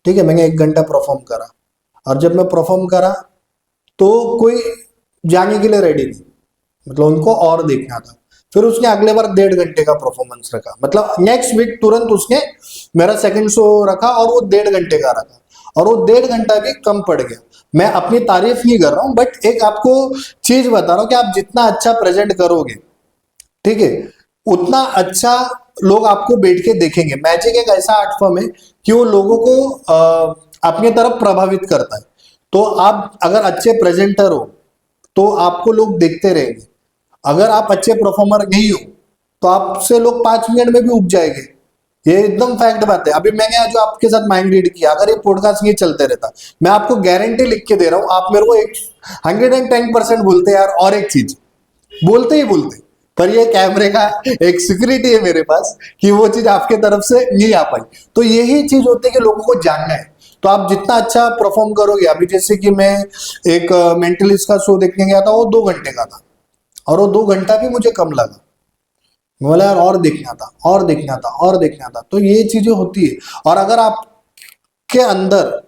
ठीक है, मैंने 1 घंटा परफॉर्म करा, और जब मैं परफॉर्म करा तो कोई जाने के लिए रेडी नहीं, मतलब उनको और देखना था। फिर उसने अगले बार 1.5 घंटे का परफॉर्मेंस रखा, मतलब नेक्स्ट वीक तुरंत उसने मेरा सेकंड शो रखा और वो 1.5 घंटे का रखा, और वो 1.5 घंटा भी कम पड़ गया। मैं अपनी तारीफ नहीं कर रहा हूँ, बट एक आपको चीज बता रहा हूँ कि आप जितना अच्छा प्रेजेंट करोगे, ठीक है, उतना अच्छा लोग आपको बैठ के देखेंगे। मैजिक एक ऐसा आर्ट फॉर्म है कि वो लोगों को अपनी तरफ प्रभावित करता है। तो आप अगर अच्छे प्रेजेंटर हो तो आपको लोग देखते रहेंगे, अगर आप अच्छे परफॉर्मर नहीं हो तो आपसे लोग 5 मिनट में भी उब जाएंगे। ये एकदम फैक्ट बात है। अभी मैंने जो आपके साथ माइंड रीड किया, अगर ये पॉडकास्ट नहीं चलते रहता, मैं आपको गारंटी लिख के दे रहा हूं, आप मेरे को 110% बोलते यार, और एक चीज बोलते ही बोलते, पर ये कैमरे का एक सिक्योरिटी है मेरे पास कि वो चीज आपके तरफ से नहीं आ पाई। तो यही चीज होती है कि लोगों को जानना है। तो आप जितना अच्छा परफॉर्म करोगे, अभी जैसे कि मैं एक मेंटलिस्ट का शो देखने गया था, वो 2 घंटे का था, और वो 2 घंटा भी मुझे कम लगा। मैं बोला यार और देखना था, और देखना था, और देखना था। तो ये चीजें होती है। और अगर आपके अंदर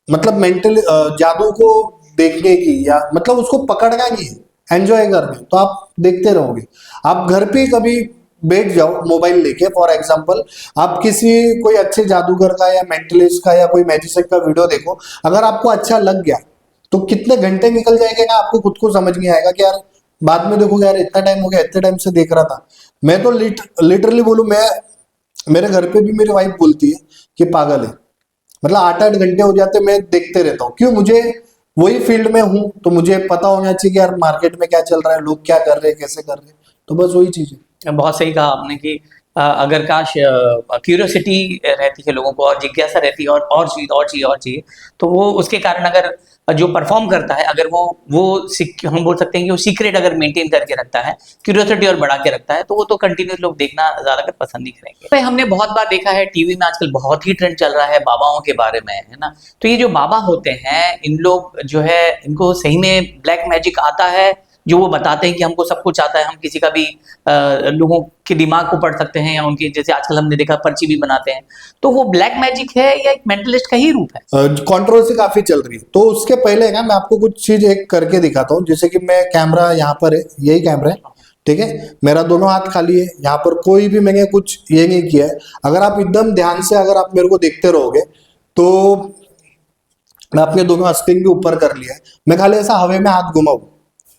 मतलब मेंटल जादू को देखने की, या मतलब उसको पकड़ना नहीं है, एंजॉय करना है, तो आप देखते रहोगे। आप घर पे कभी बैठ जाओ मोबाइल लेके, फॉर एग्जांपल आप किसी कोई अच्छे जादूगर का या मेंटलिस्ट का या कोई मैजिशियन का वीडियो देखो, अगर आपको अच्छा लग गया तो कितने घंटे निकल जाएंगे ना, आपको खुद को समझ नहीं आएगा कि यार बाद में देखोगे यार इतना टाइम हो गया, इतने टाइम से देख रहा था। मैं तो लिटरली बोलूं, मैं मेरे घर पे भी मेरी वाइफ बोलती है कि पागल है, मतलब 8-8 घंटे हो जाते मैं देखते रहता हूँ। क्यों? मुझे वही फील्ड में हूँ तो मुझे पता होना चाहिए कि यार मार्केट में क्या चल रहा है, लोग क्या कर रहे हैं, कैसे कर रहे हैं। तो बस वही चीज है। बहुत सही कहा आपने कि अगर काश क्यूरियोसिटी रहती है लोगों को, और जिज्ञासा रहती है, और चीज और चाहिए और चाहिए, तो वो उसके कारण अगर जो परफॉर्म करता है, अगर वो हम बोल सकते हैं कि वो सीक्रेट अगर मेंटेन करके रखता है, क्यूरियोसिटी और बढ़ा के रखता है, तो वो तो कंटिन्यूस लोग देखना ज्यादातर पसंद ही करेंगे। भाई, हमने बहुत बार देखा है टीवी में आजकल बहुत ही ट्रेंड चल रहा है बाबाओं के बारे में, है ना? तो ये जो बाबा होते हैं, इन लोग जो है, इनको सही में ब्लैक मैजिक आता है, जो वो बताते हैं कि हमको सब कुछ आता है, हम किसी का भी लोगों के दिमाग को पढ़ सकते हैं, या उनकी जैसे आजकल हमने देखा पर्ची भी बनाते हैं, तो वो ब्लैक मैजिक है या एक मेंटलिस्ट का ही रूप है? कंट्रोवर्सी काफी चल रही है, तो उसके पहले ना मैं आपको कुछ चीज एक करके दिखाता हूँ। जैसे कि मैं कैमरा यहाँ पर है, यही कैमरा है, ठीक है, मेरा दोनों हाथ खाली है, यहाँ पर कोई भी मैंने कुछ ये नहीं किया है। अगर आप एकदम ध्यान से अगर आप मेरे को देखते रहोगे तो मैं अपने दोनों आस्तीन के ऊपर कर लिया है, मैं खाली ऐसा हवा में हाथ घुमाऊं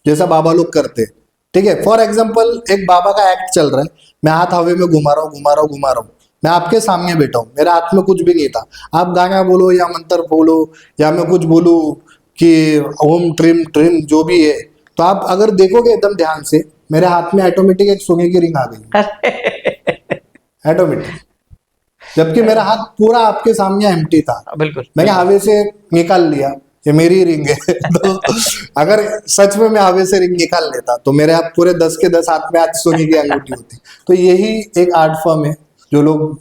जैसा बाबा लोग करते हैं। ठीक है, फॉर एग्जाम्पल एक बाबा का एक्ट चल रहा है, मैं हाथ हवा में घुमा रहा हूँ, घुमा रहा हूँ, घुमा रहा हूँ, मैं आपके सामने बैठा हूँ, मेरे हाथ में कुछ भी नहीं था। आप गाना बोलो या मंत्र बोलो, या मैं कुछ बोलूँ कि ओम ट्रिम ट्रिम जो भी है, तो आप अगर देखोगे एकदम ध्यान से, मेरे हाथ में ऑटोमेटिक एक सोने की रिंग आ गई, ऑटोमेटिक, जबकि मेरा हाथ पूरा आपके सामने एम्प्टी था। बिल्कुल, मैंने हवे से निकाल लिया, ये मेरी रिंग है। तो अगर सच में मैं हवे से रिंग निकाल लेता तो मेरे आप पूरे 10 के 10 हाथ में आज सोने की अंगूठी होती। तो यही एक आर्ट फॉर्म है जो लोग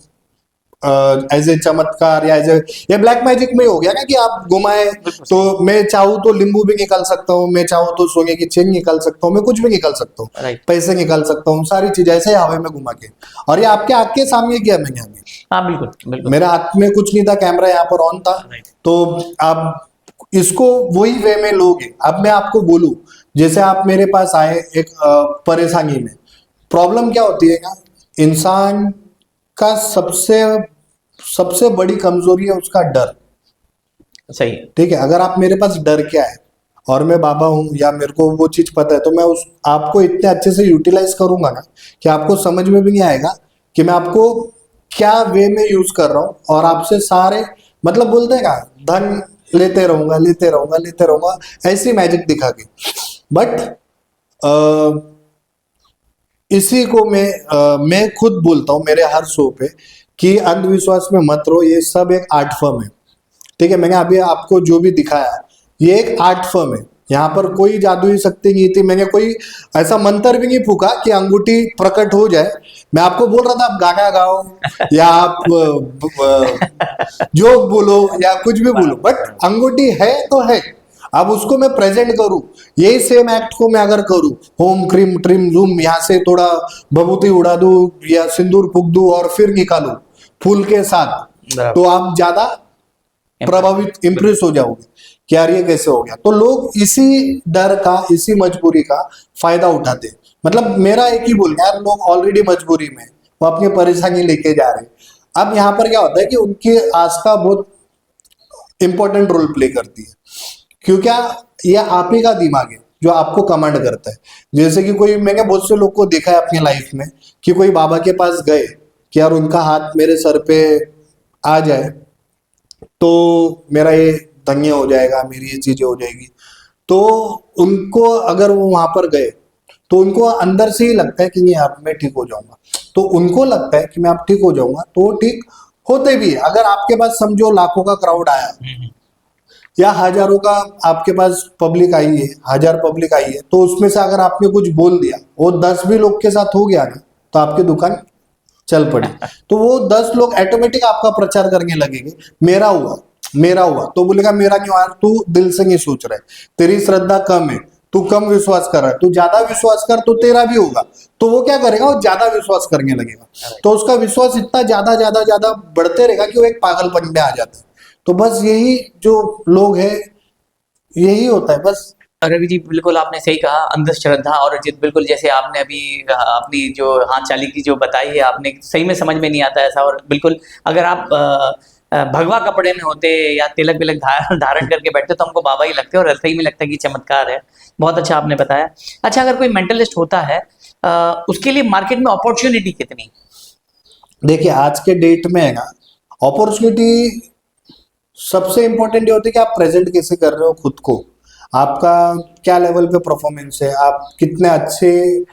एज ए चमत्कार या ये ब्लैक मैजिक में हो गया ना कि आप घुमाए, तो मैं चाहूँ तो लींबू भी निकाल सकता हूँ, मैं चाहूँ तो सोने की चेन निकाल सकता हूँ, मैं कुछ भी निकाल सकता हूँ, राइट। पैसे निकाल सकता हूँ, सारी चीज ऐसे ही हवा में घुमा के। और ये आपके आँख के सामने किया मैंने अभी, हाँ, बिल्कुल बिल्कुल। मेरे हाथ में कुछ नहीं था, कैमरा यहाँ पर ऑन था, राइट। तो आप इसको वही वे में लोगे। अब मैं आपको बोलूं, जैसे आप मेरे पास आए एक परेशानी में, प्रॉब्लम क्या होती है ना, इंसान का सबसे सबसे बड़ी कमजोरी है उसका डर। सही है। ठीक है, अगर आप मेरे पास डर क्या है और मैं बाबा हूं या मेरे को वो चीज पता है, तो मैं उस आपको इतने अच्छे से यूटिलाइज करूंगा ना कि आपको समझ में भी नहीं आएगा कि मैं आपको क्या वे में यूज कर रहा हूं, और आपसे सारे मतलब बोलते हैं का धन लेते रहूंगा लेते रहूंगा लेते रहूंगा, ऐसी मैजिक दिखा के। बट इसी को मैं खुद बोलता हूँ मेरे हर शो पे कि अंधविश्वास में मत रहो, ये सब एक आर्ट फॉर्म है। ठीक है, मैंने अभी आपको जो भी दिखाया ये एक आर्ट फॉर्म है, यहाँ पर कोई जादुई शक्ति नहीं थी, मैंने कोई ऐसा मंत्र भी नहीं फूका कि अंगूठी प्रकट हो जाए। मैं आपको बोल रहा था आप गाना गाओ या आप जोक बोलो या कुछ भी बोलो, बट अंगूठी है तो है। अब उसको मैं प्रेजेंट करूं, यही सेम एक्ट को मैं अगर करूं, होम क्रीम ट्रिम जूम, यहाँ से थोड़ा भभूति उड़ा दूं या सिंदूर फूक दूं और फिर निकालूं फूल के साथ, बराबर। तो आप ज्यादा प्रभावित इम्प्रेस हो जाओगे कि यार ये कैसे हो गया। तो लोग इसी डर का, इसी मजबूरी का फायदा उठाते हैं। मतलब मेरा एक ही बोल, यार लोग ऑलरेडी मजबूरी में हैं, वो अपनी परेशानी लेके जा रहे हैं। अब यहाँ पर क्या होता है कि उनकी आस्था बहुत इंपॉर्टेंट रोल प्ले करती है, क्योंकि यह आप ही का दिमाग है जो आपको कमांड करता है। जैसे कि कोई, मैंने बहुत से लोग को देखा है अपनी लाइफ में कि कोई बाबा के पास गए कि यार उनका हाथ मेरे सर पे आ जाए तो मेरा ये धन्य हो जाएगा, मेरी ये चीजें हो जाएगी। तो उनको अगर वो वहां पर गए तो उनको अंदर से ही लगता है कि नहीं यार मैं ठीक हो जाऊंगा, तो उनको लगता है कि मैं आप ठीक हो जाऊंगा, तो वो ठीक होते भी है। अगर आपके पास समझो लाखों का क्राउड आया या हजारों का आपके पास पब्लिक आई है, 1000 पब्लिक आई है, तो उसमें से अगर आपने कुछ बोल दिया, वो 10 भी लोग के साथ हो गया ना, तो आपकी दुकान चल पड़ी। तो वो 10 लोग ऑटोमेटिक आपका प्रचार करने लगेंगे, मेरा हुआ मेरा हुआ, तो बोलेगा मेरा क्यों यार, तू दिल से नहीं सोच रहा है, तेरी श्रद्धा कम है, तू कम विश्वास कर रहा है, तू ज्यादा विश्वास कर तो तेरा भी होगा। तो वो क्या करेगा, वो ज्यादा विश्वास करने लगेगा, तो उसका विश्वास इतना ज्यादा ज्यादा ज्यादा बढ़ते रहेगा कि वो एक पागलपन में आ जाता है। तो बस यही जो लोग हैं, यही होता है बस। रवि जी, बिल्कुल आपने सही कहा, अंधश्रद्धा और जिद, बिल्कुल जैसे आपने अभी अपनी जो हाथ चाली की जो बताई है आपने, सही में समझ में नहीं आता ऐसा। और बिल्कुल अगर आप भगवा कपड़े में होते या तिलक विलक धारण करके बैठते तो हमको बाबा ही लगते और सही में लगता है कि चमत्कार है। बहुत अच्छा आपने बताया। अच्छा, अगर कोई मेंटलिस्ट होता है उसके लिए मार्केट में अपॉर्चुनिटी कितनी? देखिए आज के डेट में है ना, अपॉर्चुनिटी सबसे इंपॉर्टेंट ये होती है कि आप प्रेजेंट कैसे कर रहे हो खुद को, आपका क्या लेवल पे परफॉर्मेंस है, आप कितने अच्छे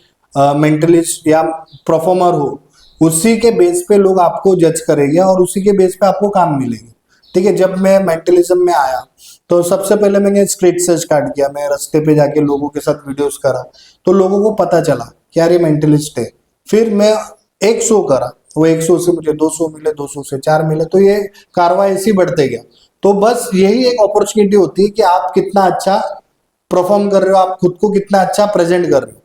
मेंटलिस्ट या परफॉर्मर हो, उसी के बेस पे लोग आपको जज करेंगे और उसी के बेस पे आपको काम मिलेंगे। ठीक है, जब मैं मेंटलिज्म में आया तो सबसे पहले मैंने स्ट्रीट सर्च स्टार्ट किया, मैं रास्ते पे जाके लोगों के साथ वीडियोस करा, तो लोगों को पता चला कि यार ये मेंटलिस्ट है। फिर मैं एक शो करा, वो एक शो से मुझे 200 मिले, 200 से 4 मिले, तो ये कारवा ऐसे ही बढ़ते गया। तो बस यही एक अपॉर्चुनिटी होती है कि आप कितना अच्छा परफॉर्म कर रहे हो, आप खुद को कितना अच्छा प्रेजेंट कर रहे हो।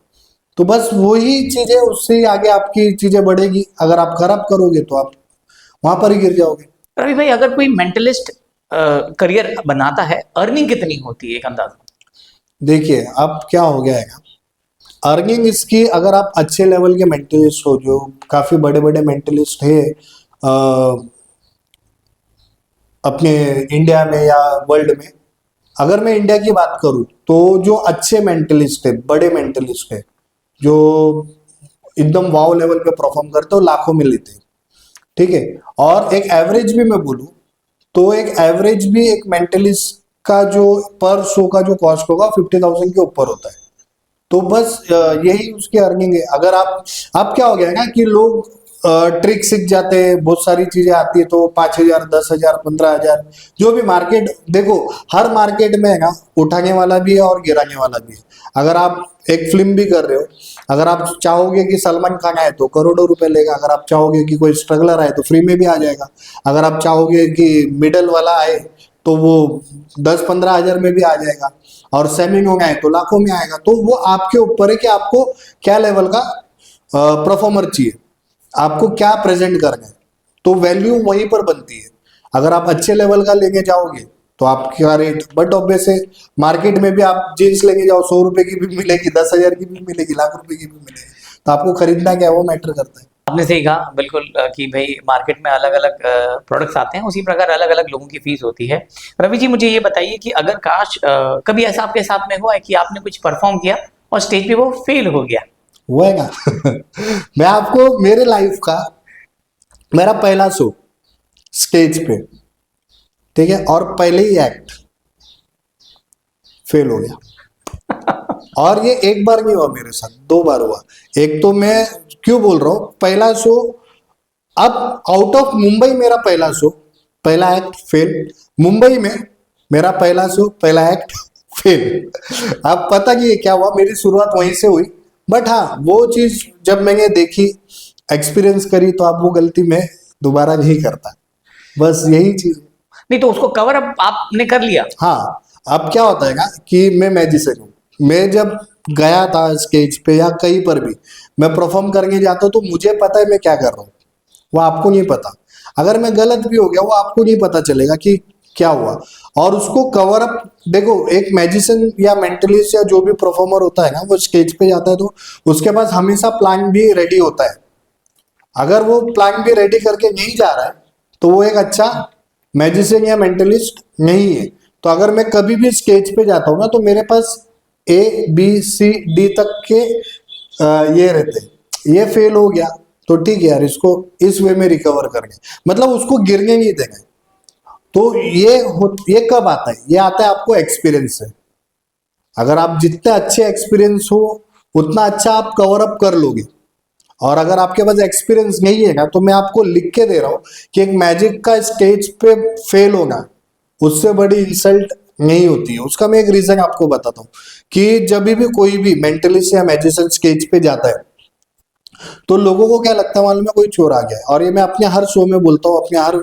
तो बस वही चीजें, उससे ही आगे आपकी चीजें बढ़ेगी। अगर आप खराब करोगे तो आप वहां पर ही गिर जाओगे। रवि भाई, अगर कोई मेंटलिस्ट करियर बनाता है, अर्निंग कितनी होती है एक अंदाजा? देखिए अब क्या हो गया है, अर्निंग इसकी, अगर आप अच्छे लेवल के मेंटलिस्ट हो, जो काफी बड़े बड़े मेंटलिस्ट है अपने इंडिया में या वर्ल्ड में, अगर मैं इंडिया की बात करूं तो जो अच्छे मेंटलिस्ट है, बड़े मेंटलिस्ट है, जो एकदम वाव लेवल पे परफॉर्म करते हो, लाखों में लेते हैं। ठीक है, और एक एवरेज भी मैं बोलूं तो एक एवरेज भी एक मेंटलिस्ट का जो पर शो का जो कॉस्ट होगा 50,000 के ऊपर होता है। तो बस यही उसकी अर्निंग है। अगर आप क्या हो गया ना कि लोग ट्रिक सीख जाते हैं, बहुत सारी चीजें आती है, तो 5,000 10,000 15,000, जो भी मार्केट देखो, हर मार्केट में है ना उठाने वाला भी है और गिराने वाला भी है। अगर आप एक फिल्म भी कर रहे हो, अगर आप चाहोगे कि सलमान खान आए तो करोड़ों रुपए लेगा, अगर आप चाहोगे कि कोई स्ट्रगलर आए तो फ्री में भी आ जाएगा, अगर आप चाहोगे कि मिडल वाला आए तो वो 10-15 हजार में भी आ जाएगा, और सेमी में आए तो लाखों में आएगा। तो वो आपके ऊपर है कि आपको क्या लेवल का परफॉर्मर चाहिए, आपको क्या प्रेजेंट करना है, तो वैल्यू वहीं पर बनती है। अगर आप अच्छे लेवल का लेके जाओगे तो आपका रेट, बट ऑब्वियसली मार्केट में भी आप जीन्स लेके जाओ, 100 रुपए की भी मिलेगी, 10,000 की भी मिलेगी, लाख रुपए की भी मिलेगी, तो आपको खरीदना क्या है वो मैटर करता है। आपने सही कहा बिल्कुल कि भाई मार्केट में अलग अलग प्रोडक्ट्स आते हैं, उसी प्रकार अलग अलग लोगों की फीस होती है। रवि जी मुझे ये बताइए कि अगर काश कभी ऐसा आपके साथ में हुआ है कि आपने कुछ परफॉर्म किया और स्टेज पे वो फेल हो गया। हुआ है ना मैं आपको मेरे लाइफ का मेरा पहला शो स्टेज पे, ठीक है, और पहले ही एक्ट फेल हो गया। और ये एक बार नहीं हुआ मेरे साथ, 2 बार हुआ। एक तो मैं क्यों बोल रहा हूं, पहला शो, अब आउट ऑफ मुंबई मेरा पहला शो, पहला एक्ट फेल, मुंबई में मेरा पहला शो, पहला एक्ट फेल। अब पता नहीं ये क्या हुआ, मेरी शुरुआत वहीं से हुई, बट हाँ वो चीज जब मैंने देखी, एक्सपीरियंस करी, तो अब वो गलती मैं दोबारा नहीं करता, बस यही चीज। नहीं तो उसको कवर अप आपने कर लिया। हाँ, अब क्या होता है ना कि मैं मैजिशियन हूँ, मैं जब गया था स्टेज पे या कहीं पर भी मैं परफॉर्म करने जाता हूँ तो मुझे पता है मैं क्या कर रहा हूँ, वो आपको नहीं पता। अगर मैं गलत भी हो गया वो आपको नहीं पता चलेगा कि क्या हुआ, और उसको कवर अप, देखो एक मैजिशियन या मेंटलिस्ट या जो भी परफॉर्मर होता है ना, वो स्टेज पे जाता है तो उसके पास हमेशा प्लान भी रेडी होता है। अगर वो प्लान भी रेडी करके नहीं जा रहा है तो वो एक अच्छा मैजिशियन या मेंटलिस्ट नहीं है। तो अगर मैं कभी भी स्टेज पे जाता हूँ ना, तो मेरे पास ABCD तक के ये रहते हैं। ये फेल हो गया तो ठीक है यार, इसको इस वे में रिकवर करेंगे, मतलब उसको गिरने नहीं देंगे। तो ये कब आता है, ये आता है आपको एक्सपीरियंस से। अगर आप जितने अच्छे एक्सपीरियंस हो उतना अच्छा आप कवर अप कर लोगे। और अगर आपके पास एक्सपीरियंस नहीं है ना, तो मैं आपको लिख के दे रहा हूं कि एक मैजिक का स्टेज पे फेल होना उससे बड़ी इंसल्ट नहीं होती है। उसका मैं एक रीजन आपको बताता हूँ कि जब भी कोई भी मेंटलिस्ट या मैजिशियन स्टेज पे जाता है तो लोगों को क्या लगता है मालूम है, कोई चोर आ गया है। और ये मैं अपने हर शो में बोलता हूँ, अपने हर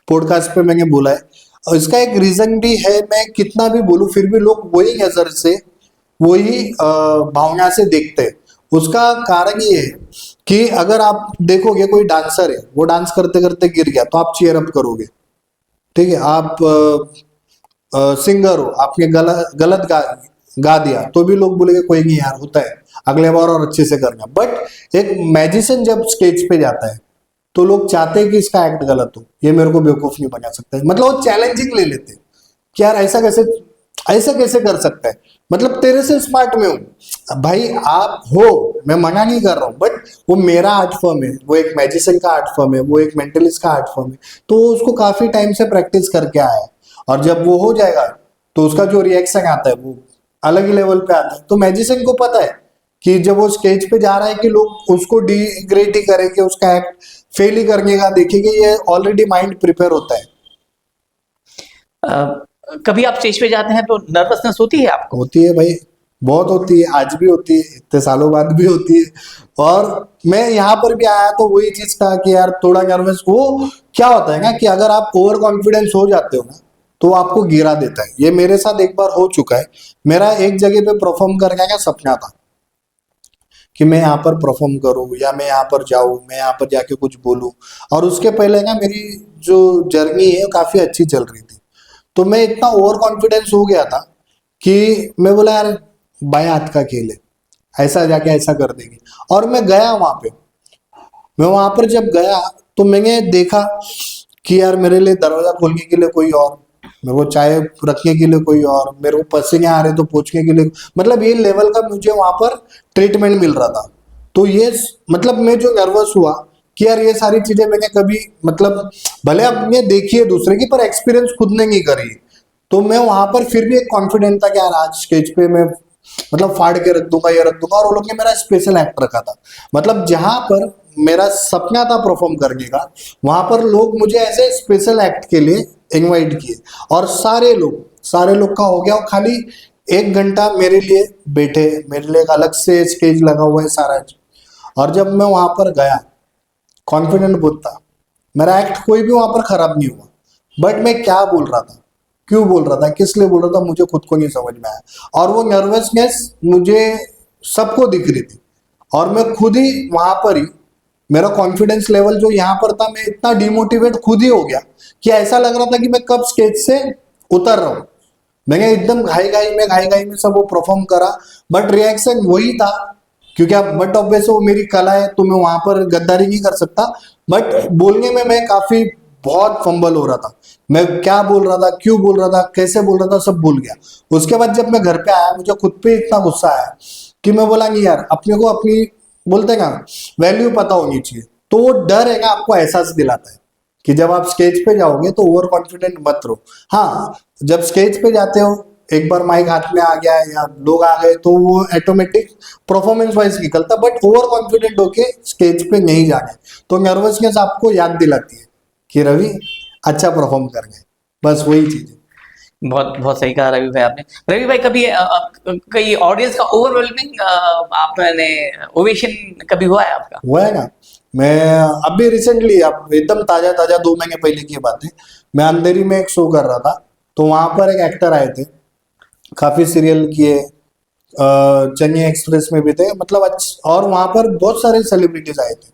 पॉडकास्ट पे मैंने बोला है, और इसका एक रीजन भी है। मैं कितना भी बोलूं फिर भी लोग वही नजर से, वही भावना से देखते हैं। उसका कारण ये है कि अगर आप देखोगे कोई डांसर है, वो डांस करते करते गिर गया तो आप चीयर अप करोगे, ठीक है। आप सिंगर हो, आपने गलत गलत गा दिया तो भी लोग बोलेंगे कोई नहीं यार, होता है, अगले बार और अच्छे से करना। बट एक मैजिशियन जब स्टेज पे जाता है तो लोग चाहते हैं कि इसका एक्ट गलत हो, ये मेरे को बेवकूफ नहीं बना सकता है, मतलब वो चैलेंजिंग ले लेते हैं कि यार ऐसा कैसे कर सकता है, मतलब तेरे से स्मार्ट में हूं भाई। आप हो, मैं मना नहीं कर रहा हूं, बट वो मेरा आर्ट फॉर्म है, वो एक मैजिशियन का आर्ट फॉर्म है, वो एक मेंटलिस्ट का आर्ट फॉर्म है, तो वो उसको काफी टाइम से प्रैक्टिस करके आया है। और जब वो हो जाएगा तो उसका जो रिएक्शन आता है वो अलग ही लेवल पे आता है। तो मैजिशियन को पता है कि जब वो स्टेज पे जा रहा है कि लोग उसको डिग्रेड ही करेंगे, उसका एक्ट फेल ही करने का देखेंगे, ये ऑलरेडी माइंड प्रिपेयर होता है। कभी आप स्टेज पे जाते हैं तो नर्वसनेस होती है आपको। होती है भाई, बहुत होती है, आज भी होती है, इतने सालों बाद भी होती है। और मैं यहाँ पर भी आया तो वही चीज था कि यार थोड़ा नर्वस, वो क्या होता है ना कि अगर आप ओवर कॉन्फिडेंस हो जाते हो ना तो वो आपको गिरा देता है। ये मेरे साथ एक बार हो चुका है। मेरा एक जगह पे परफॉर्म करने का सपना था कि मैं यहाँ पर परफॉर्म करूँ या मैं यहाँ पर जाऊँ, मैं यहाँ पर जाके कुछ बोलूँ। और उसके पहले ना मेरी जो जर्नी है काफी अच्छी चल रही थी, तो मैं इतना ओवर कॉन्फिडेंस हो गया था कि मैं बोला यार बाएं हाथ का खेल है, ऐसा जाके ऐसा कर देंगे। और मैं गया वहां पे, मैं वहां पर जब गया तो मैंने देखा कि यार मेरे लिए दरवाजा खोलने के लिए कोई और, मेरे को चाय रखने के लिए कोई और, मेरे को पसीने आ रहे तो पोंछने के लिए, मतलब ये लेवल का मुझे वहां पर ट्रीटमेंट मिल रहा था। तो ये मतलब मैं जो नर्वस हुआ कि यार ये सारी चीजें मैंने कभी, मतलब भले अब मैं देखी है दूसरे की, पर एक्सपीरियंस खुद ने नहीं करी। तो मैं वहां पर फिर भी एक कॉन्फिडेंट था कि यार आज स्टेज पे मैं मतलब फाड़ के रख दूंगा, ये रख दूंगा। और वो लोग ने मेरा स्पेशल एक्ट रखा था, मतलब जहां पर मेरा सपना था परफॉर्म करने का, वहां पर लोग मुझे ऐसे स्पेशल एक्ट के लिए इनवाइट किए। और सारे लोग का हो गया, और खाली 1 घंटा मेरे लिए बैठे, मेरे लिए एक अलग से स्टेज लगा हुआ है सारा। और जब मैं वहां पर गया, कॉन्फिडेंट बहुत था, मेरा एक्ट कोई भी वहां पर खराब नहीं हुआ, बट मैं क्या बोल रहा था, क्यों बोल रहा था, किस लिए बोल रहा था, मुझे खुद को नहीं समझ में आया। और वो नर्वसनेस मुझे सबको दिख रही थी, और मैं खुद ही वहां पर ही, मेरा कॉन्फिडेंस लेवल जो यहाँ पर था, मैं इतना डिमोटिवेट खुद ही हो गया कि ऐसा लग रहा था कि मैं कब स्टेज से उतर रहा हूँ। मैंने एकदम घाई में सब वो परफॉर्म करा, बट रिएक्शन वही था, क्योंकि अब बट ऑब्वियस वो मेरी कला है तो मैं वहां पर गद्दारी नहीं कर सकता। बट बोलने में मैं काफी बहुत फंबल हो रहा था, मैं क्या बोल रहा था, क्यों बोल रहा था, कैसे बोल रहा था, सब भूल गया। उसके बाद जब मैं घर पे आया मुझे खुद पे इतना गुस्सा आया कि मैं बोला नहीं यार, अपने को अपनी बोलते हैं ना वैल्यू पता होनी चाहिए। तो वो डर है ना आपको एहसास दिलाता है कि जब आप स्टेज पे जाओगे तो ओवर कॉन्फिडेंट मत रहो। हाँ, जब स्टेज पे जाते हो एक बार माइक हाथ में आ गया या लोग आ गए तो वो ऑटोमेटिक परफॉर्मेंस वाइज निकलता, बट ओवर कॉन्फिडेंट होके स्टेज पे नहीं जाना है। तो नर्वसनेस आपको याद दिलाती है कि रवि अच्छा परफॉर्म कर गए, बस वही चीज है। बहुत बहुत सही कहा रवि भाई आपने। रवि भाई कभी कहीं ऑडियंस का ओवरवेलमिंग आपने ओवेशन कभी हुआ है आपका? हुआ है ना। मैं अभी रिसेंटली, अब एकदम ताजा ताजा 2 महीने पहले की बात है, मैं अंधेरी में एक शो कर रहा था, तो वहां पर एक एक्टर आए थे, काफी सीरियल किए, चेन्नई एक्सप्रेस में भी थे, मतलब और वहां पर बहुत सारे सेलिब्रिटीज आए थे।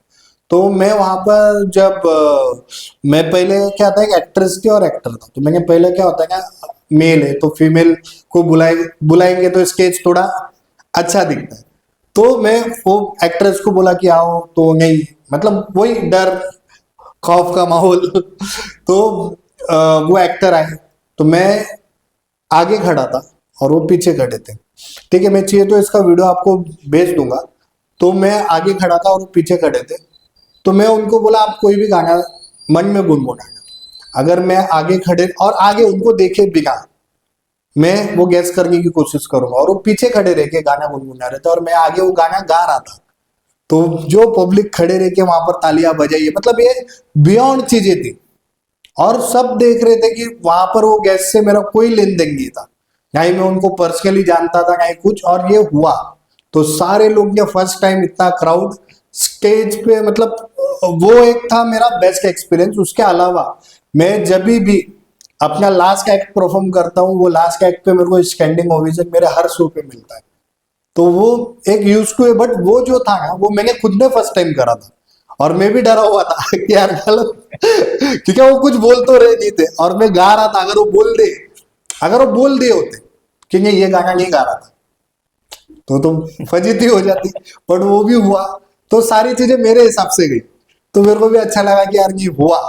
तो मैं वहां पर जब मैं पहले क्या था, एक एक्ट्रेस थी और एक्टर था, तो मैंने पहले क्या होता है ना, मेल है तो फीमेल को बुलाएंगे तो स्केच थोड़ा अच्छा दिखता है। तो मैं वो एक्ट्रेस को बोला कि आओ, तो नहीं, मतलब वही डर खौफ का माहौल तो वो एक्टर आए, तो मैं आगे खड़ा था और वो पीछे खड़े थे। ठीक है, मैं चाहिए तो इसका वीडियो आपको भेज दूंगा। तो मैं आगे खड़ा था और वो पीछे खड़े थे, तो मैं उनको बोला आप कोई भी गाना मन में गुनगुनाना। अगर मैं आगे खड़े और आगे उनको देखे बिना मैं वो गैस करने की कोशिश करूंगा, और वो पीछे खड़े रह के गाना गुनगुना रहे थे और मैं आगे वो गाना गा रहा था, तो जो पब्लिक खड़े रह के वहां पर तालियां बजाई, मतलब ये बियॉन्ड चीजें थी। और सब देख रहे थे कि वहां पर वो गेस्ट से मेरा कोई लेन देन नहीं था, ना ही मैं उनको पर्सनली जानता था, ना ही कुछ, और ये हुआ। तो सारे लोग ने फर्स्ट टाइम इतना क्राउड स्टेज पे, मतलब वो एक था मेरा बेस्ट एक्सपीरियंस। उसके अलावा मैं जब भी अपना लास्ट एक्ट परफॉर्म करता हूँ, वो लास्ट एक्ट पे मेरे को स्टैंडिंग ओवेशन मेरे हर शो पे मिलता है, तो वो एक यूज टू है। बट वो जो था ना, वो मैंने खुद ने फर्स्ट टाइम करा था, और मैं भी डरा हुआ था कि यार गलत क्योंकि वो कुछ बोल तो रहे नहीं थे और मैं गा रहा था। अगर वो बोल दिए होते कि नहीं ये गाना नहीं गा रहा था तो फजीती हो जाती, बट वो भी हुआ, तो सारी चीजें मेरे हिसाब से गई। तो मेरे को भी अच्छा लगा कि यार ये हुआ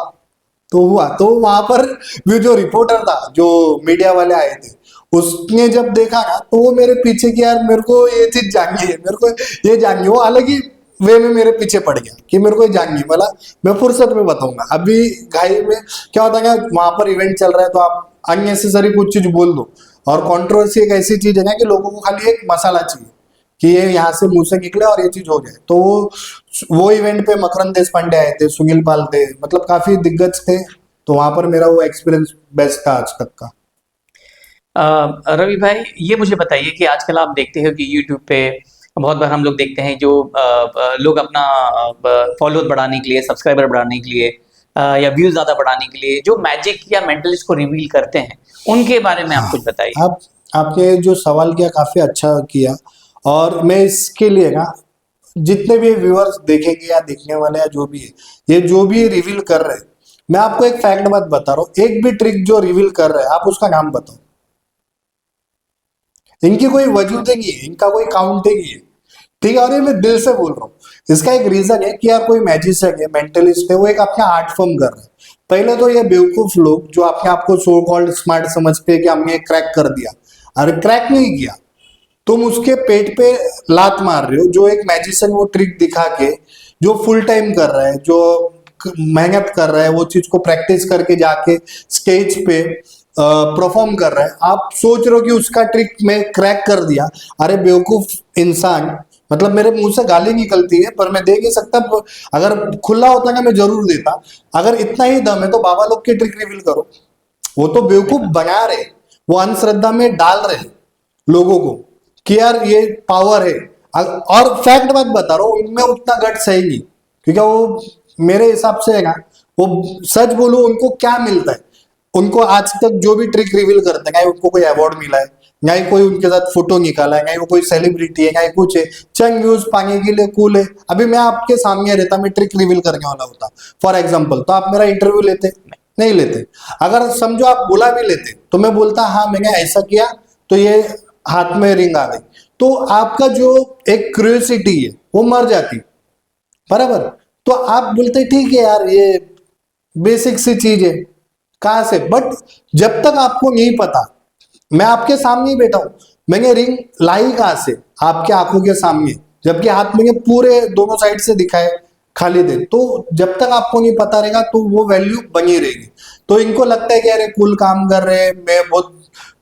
तो हुआ। तो वहां पर भी जो रिपोर्टर था, जो मीडिया वाले आए थे, उसने जब देखा ना तो वो मेरे पीछे कि यार मेरे को ये चीज जाननी है, मेरे को ये जाननी है। वो अलग ही वे में मेरे पीछे पड़ गया कि मेरे को ये जाननी है। बोला मैं फुर्सत में बताऊंगा, अभी घाई में क्या होता है ना, वहां पर इवेंट चल रहा है तो आप अननेसेसरी कुछ चीज बोल दो। और कंट्रोवर्सी एक ऐसी चीज है ना कि लोगों को खाली एक मसाला चाहिए कि ये यहाँ से मुंह से निकले और ये चीज हो जाए। तो वो इवेंट पे मकरंद देश पांडे आए थे, सुनील पाल थे, मतलब काफी दिग्गज थे। तो वहां पर मेरा वो एक्सपीरियंस बेस्ट था आज तक का। रवि भाई ये मुझे बताइए कि आजकल आप देखते हो कि यूट्यूब पे बहुत बार हम लोग देखते हैं जो लोग अपना फॉलोअर बढ़ाने के लिए, सब्सक्राइबर बढ़ाने के लिए या व्यूज ज्यादा बढ़ाने के लिए जो मैजिक या मेंटलिस्ट को रिवील करते हैं, उनके बारे में आप हाँ, कुछ बताइए। आप आपने जो सवाल किया काफी अच्छा किया, और मैं इसके लिए ना, जितने भी व्यूअर्स देखेंगे या देखने वाले या जो भी है, ये जो भी रिवील कर रहे हैं, मैं आपको एक फैक्ट बात बता रहा हूँ, एक भी ट्रिक जो रिवील कर रहे हैं आप उसका नाम बताओ। इनकी कोई वजूद नहीं है, इनका कोई काउंट नहीं है। ठीक है, और ये मैं दिल से बोल रहा हूँ। इसका एक रीजन है कि यार कोई मैजिशियन है, मेंटलिस्ट है, वो एक अपना आर्ट फॉर्म कर रहा है। पहले तो ये बेवकूफ लोग जो अपने आप को सो कॉल्ड स्मार्ट समझते हैं कि हमने क्रैक कर दिया, अरे क्रैक नहीं किया, तुम उसके पेट पे लात मार रहे हो। जो एक मैजिशियन वो ट्रिक दिखा के जो फुल टाइम कर रहा है, जो मेहनत कर रहा है, वो चीज को प्रैक्टिस करके जाके स्टेज पे परफॉर्म कर रहा है, आप सोच रहे हो कि उसका ट्रिक मैं क्रैक कर दिया। अरे बेवकूफ इंसान, मतलब मेरे मुंह से गाली निकलती है पर मैं दे नहीं सकता। अगर खुला होता ना मैं जरूर देता। अगर इतना ही दम है तो बाबा लोग की ट्रिक रिवील करो। वो तो बेवकूफ बना रहे, वो अंधश्रद्धा में डाल रहे लोगों को कि यार ये पावर है। और फैक्ट बात बता रहा हूँ, उनमें उतना गट्स है ही नहीं, क्योंकि वो मेरे हिसाब से है ना, वो सच बोलो उनको क्या मिलता है। उनको आज तक जो भी ट्रिक रिवील करते हैं, ना ही उनको कोई अवार्ड मिला है, ना ही कोई उनके साथ फोटो निकाला है, ना ही वो कोई सेलिब्रिटी है, ना ही कुछ है। चंद व्यूज पाने के लिए कूल है। अभी मैं आपके सामने रहता, मैं ट्रिक रिवील करने वाला होता फॉर एग्जाम्पल, तो आप मेरा इंटरव्यू लेते, नहीं लेते। अगर समझो आप बुला भी लेते तो मैं बोलता हाँ मैंने ऐसा किया तो ये हाथ में रिंग आ गई, तो आपका जो एक क्यूरियोसिटी है वो मर जाती, बराबर। तो आप बोलते ठीक है यार ये बेसिक सी चीज है, कहां से, बट जब तक आपको नहीं पता, मैं आपके सामने ही बैठा हूं, मैंने रिंग लाई कहां से आपके आंखों के सामने, जबकि हाथ मैंने पूरे दोनों साइड से दिखाए खाली दे, तो जब तक आपको नहीं पता रहेगा तो वो वैल्यू बनी रहेगी। तो इनको लगता है कि अरे कूल काम कर रहे हैं, मैं बहुत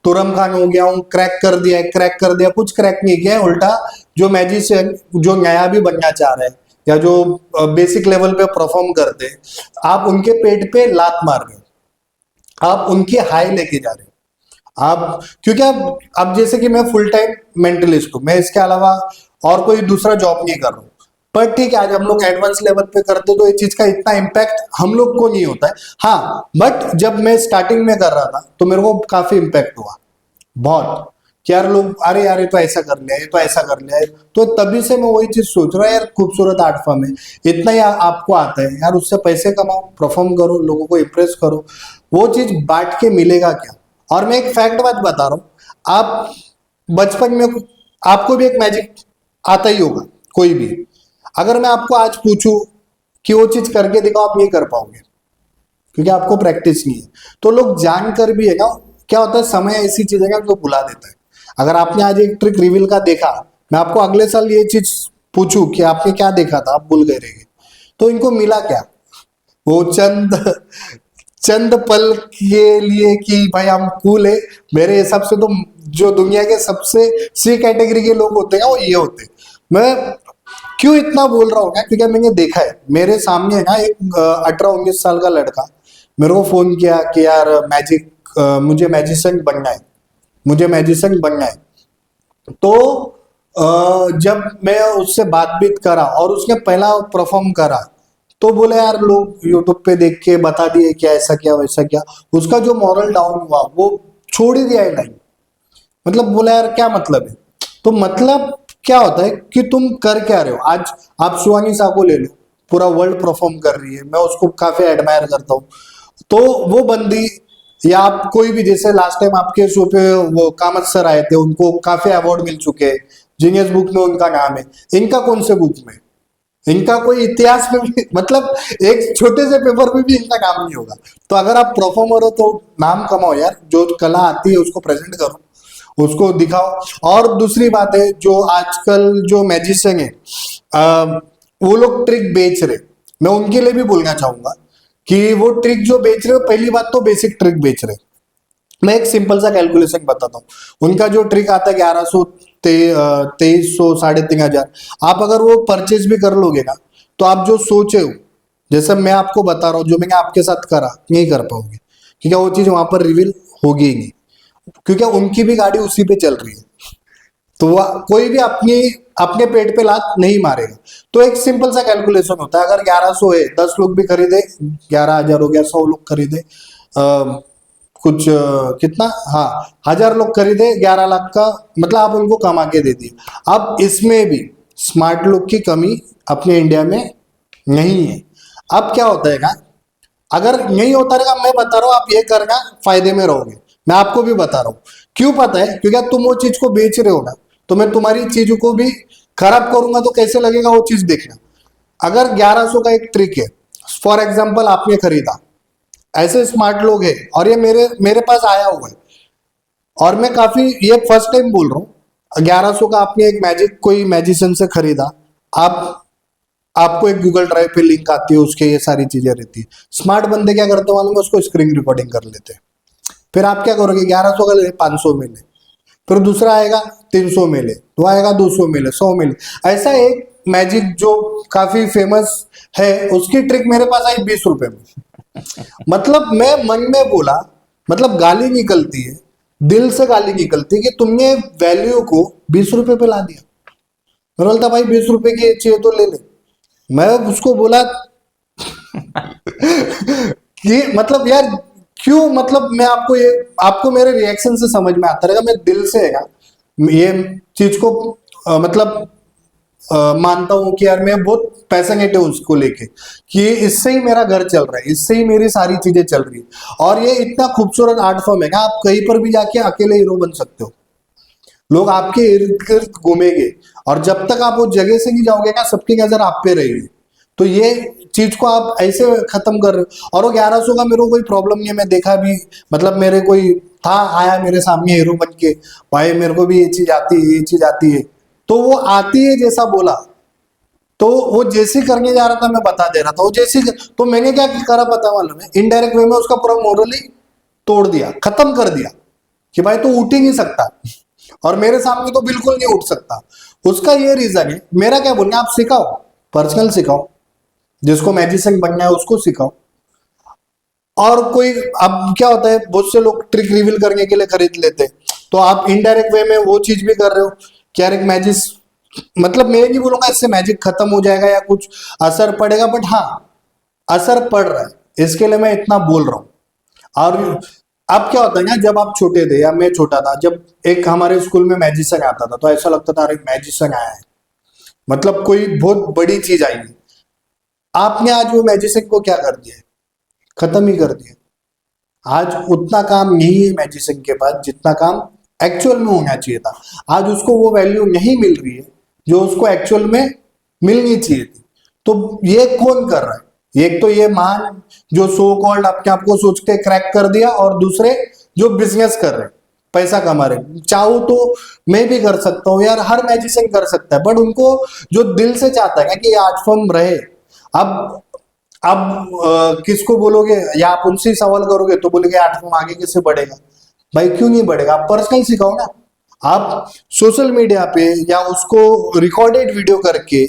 तुरम खान हो गया हूँ, क्रैक कर दिया है, क्रैक कर दिया, कुछ क्रैक नहीं किया है, उल्टा जो मैजिशियन जो नया भी बनना चाह रहे हैं या जो बेसिक लेवल पे परफॉर्म करते हैं, आप उनके पेट पे लात मार रहे हो, आप उनकी हाई लेके जा रहे हो आप, क्योंकि अब जैसे कि मैं फुल टाइम मेंटलिस्ट हूं, मैं इसके अलावा और कोई दूसरा जॉब नहीं कर रहा हूं, पर ठीक है आज हम लोग एडवांस लेवल पे करते तो ये चीज का इतना इम्पैक्ट हम लोग को नहीं होता है। हाँ बट जब मैं स्टार्टिंग में कर रहा था तो मेरे को काफी इम्पैक्ट हुआ बहुत, कि यार लोग अरे यार ये तो ऐसा कर लिया, ये तो ऐसा कर लिया है, तो तभी से मैं वही चीज सोच रहा हूँ यार खूबसूरत आर्ट फॉर्म है, इतना ही आपको आता है यार, उससे पैसे कमाओ, परफॉर्म करो, लोगों को इम्प्रेस करो, वो चीज बांट के मिलेगा क्या। और मैं एक फैक्ट बात बता रहा हूँ, आप बचपन में आपको भी एक मैजिक आता ही होगा कोई भी, अगर मैं आपको आज पूछूं कि वो चीज करके दिखाओ, आप नहीं कर पाओगे क्योंकि आपको प्रैक्टिस नहीं है। तो लोग जानकर भी है ना, क्या होता है समय ऐसी चीज है ना जो भुला देता है। अगर आपने आज एक ट्रिक रिवील का देखा, मैं आपको अगले साल ये चीज पूछूं कि आपने क्या देखा था, आप भूल गए रहेंगे, तो इनको मिला क्या, वो चंद चंद पल के लिए कि भाई हम कूल है, मेरे हिसाब से तो जो दुनिया के सबसे सी कैटेगरी के लोग होते हैं वो ये होते हैं। मैं क्यों इतना बोल रहा हूँ ना, क्योंकि मैंने देखा है मेरे सामने है ना एक 18-19 साल का लड़का मेरे को फोन किया कि यार मैजिक मुझे मैजिशियन बनना है, मुझे मैजिशियन बनना है। तो जब मैं उससे बातचीत करा और उसने पहला परफॉर्म करा तो बोले यार लोग यूट्यूब पे देख के बता दिए क्या ऐसा क्या वैसा क्या, उसका जो मॉरल डाउन हुआ वो छोड़ ही दिया है लाइन, मतलब बोला यार क्या मतलब है। तो मतलब क्या होता है कि तुम कर क्या रहे हो। आज आप सुहानी सा को ले लो, पूरा वर्ल्ड परफॉर्म कर रही है, मैं उसको काफी एडमायर करता हूँ, तो वो बंदी या आप कोई भी, जैसे लास्ट टाइम आपके शो पे वो कामत सर आए थे, उनको काफी अवार्ड मिल चुके हैं, जीनियस बुक में उनका नाम है, इनका कौन से बुक में, इनका कोई इतिहास में भी मतलब एक छोटे से पेपर में भी इनका नाम नहीं होगा। तो अगर आप परफॉर्मर हो तो नाम कमाओ यार, जो कला आती है उसको प्रेजेंट करो, उसको दिखाओ। और दूसरी बात है जो आजकल जो मैजिशियन है वो लोग ट्रिक बेच रहे, मैं उनके लिए भी बोलना चाहूंगा कि वो ट्रिक जो बेच रहे हो, पहली बात तो बेसिक ट्रिक बेच रहे। मैं एक सिंपल सा कैलकुलेशन बताता हूँ, उनका जो ट्रिक आता है 1100 2300 3,500, आप अगर वो परचेज भी कर लोगे ना तो आप जो सोचे हो, जैसे मैं आपको बता रहा हूँ जो मैंने आपके साथ करा, नहीं कर पाओगे क्योंकि वो चीज वहां पर रिवील होगी ही नहीं, क्योंकि उनकी भी गाड़ी उसी पे चल रही है, तो वह कोई भी अपनी अपने पेट पे लात नहीं मारेगा। तो एक सिंपल सा कैलकुलेशन होता है, अगर 1100 है, 10 लोग भी खरीदे 11,000 हो गया, 100 लोग खरीदे कुछ कितना, हाँ 1,000 लोग खरीदे 11 लाख का, मतलब आप उनको कमा के दे दिए। अब इसमें भी स्मार्ट लोग की कमी अपने इंडिया में नहीं है। अब क्या होता है ना, अगर नहीं होता रहेगा, मैं बता रहा हूँ आप ये करना फायदे में रहोगे, मैं आपको भी बता रहा हूँ क्यों पता है, क्योंकि तुम वो चीज को बेच रहे हो ना, तो मैं तुम्हारी चीजों को भी खराब करूंगा तो कैसे लगेगा वो चीज देखना। अगर 1100 का एक ट्रिक है, फॉर एग्जाम्पल आपने खरीदा, ऐसे स्मार्ट लोग हैं और ये मेरे पास आया हुआ है, और मैं काफी ये फर्स्ट टाइम बोल रहा हूँ, 1100 का आपने एक मैजिक कोई मैजिशियन से खरीदा, आप आपको एक गूगल ड्राइव पे लिंक आती है, उसके ये सारी चीजें रहती है। स्मार्ट बंदे क्या करते हैं मालूम है, उसको स्क्रीन रिकॉर्डिंग कर लेते हैं, फिर आप क्या करोगे 1100 का ले 500 में ले, फिर दूसरा आएगा 300 में ले, तो आएगा 200 में ले, 100 में ले। ऐसा एक मैजिक जो काफी फेमस है, उसकी ट्रिक मेरे पास आई 20 रुपए में। मतलब मैं मन में बोला, मतलब गाली निकलती है, दिल से गाली निकलती है कि तुमने वैल्यू को 20 रुपए पे ला दिया। मैं बोलता भाई 20 रुपए की चाहिए तो ले ले। मैं उसको बोला कि मतलब यार क्यों, मतलब मैं आपको ये, आपको मेरे रिएक्शन से समझ में आता रहेगा, मैं दिल से है ना ये चीज को मतलब मानता हूं कि यार मैं बहुत पैशनेट है उसको लेके, कि इससे ही मेरा घर चल रहा है, इससे ही मेरी सारी चीजें चल रही है। और ये इतना खूबसूरत आर्ट फॉर्म है कि आप कहीं पर भी जाके अकेले हीरो बन सकते हो, लोग आपके इर्द गिर्द घूमेंगे, और जब तक आप उस जगह से नहीं जाओगे ना, सबकी नजर आप पे रहेगी। तो ये चीज को आप ऐसे खत्म कर रहे हो। और वो 1100 का मेरे को कोई प्रॉब्लम नहीं है, मैं देखा भी, मतलब मेरे कोई था आया मेरे सामने हीरो बन के, भाई मेरे को भी ये चीज आती है, ये चीज आती है, तो वो आती है जैसा बोला, तो वो जैसी करने जा रहा था मैं बता दे रहा था, वो जैसी, तो मैंने क्या करा पता मालूम है, इनडायरेक्ट वे में उसका पूरा मोरल ही तोड़ दिया, खत्म कर दिया, कि भाई तू उठ ही नहीं सकता, और मेरे सामने तो बिल्कुल नहीं उठ सकता। उसका ये रीजन है, मेरा क्या बोलना, आप सिखाओ, पर्सनल सिखाओ, जिसको मैजिशियन बनना है उसको सिखाओ। और कोई, अब क्या होता है, बहुत से लोग ट्रिक रिवील करने के लिए खरीद लेते हैं, तो आप इनडायरेक्ट वे में वो चीज भी कर रहे हो कि यार एक मैजिक, मतलब मैं नहीं बोलूंगा इससे मैजिक खत्म हो जाएगा या कुछ असर पड़ेगा, बट हाँ असर पड़ रहा है, इसके लिए मैं इतना बोल रहा हूँ। और अब क्या होता है ना, जब आप छोटे थे या मैं छोटा था, जब एक हमारे स्कूल में मैजिशियन आता था, तो ऐसा लगता था अरे मैजिशियन आया है, मतलब कोई बहुत बड़ी चीज आई है। आपने आज वो मैजिशियन को क्या कर दिया है, खत्म ही कर दिया। आज उतना काम नहीं है मैजिशियन के पास जितना काम एक्चुअल में होना चाहिए था। आज उसको वो वैल्यू नहीं मिल रही है जो उसको एक्चुअल में मिलनी चाहिए थी। तो ये कौन कर रहा है, एक तो ये मान जो सो कॉल्ड अपने आप को सोच के क्रैक कर दिया, और दूसरे जो बिजनेस कर रहे हैं, पैसा कमा रहे। चाहूं तो मैं भी कर सकता हूँ यार, हर मैजिशियन कर सकता है, बट उनको जो दिल से चाहता है ना कि ये आर्ट फॉर्म रहे। अब किसको बोलोगे, या आप उनसे सवाल करोगे तो बोलेंगे आर्ट फॉर्म आगे कैसे बढ़ेगा। भाई क्यों नहीं बढ़ेगा, आप पर्सनल सिखाओ ना। आप सोशल मीडिया पे या उसको रिकॉर्डेड वीडियो करके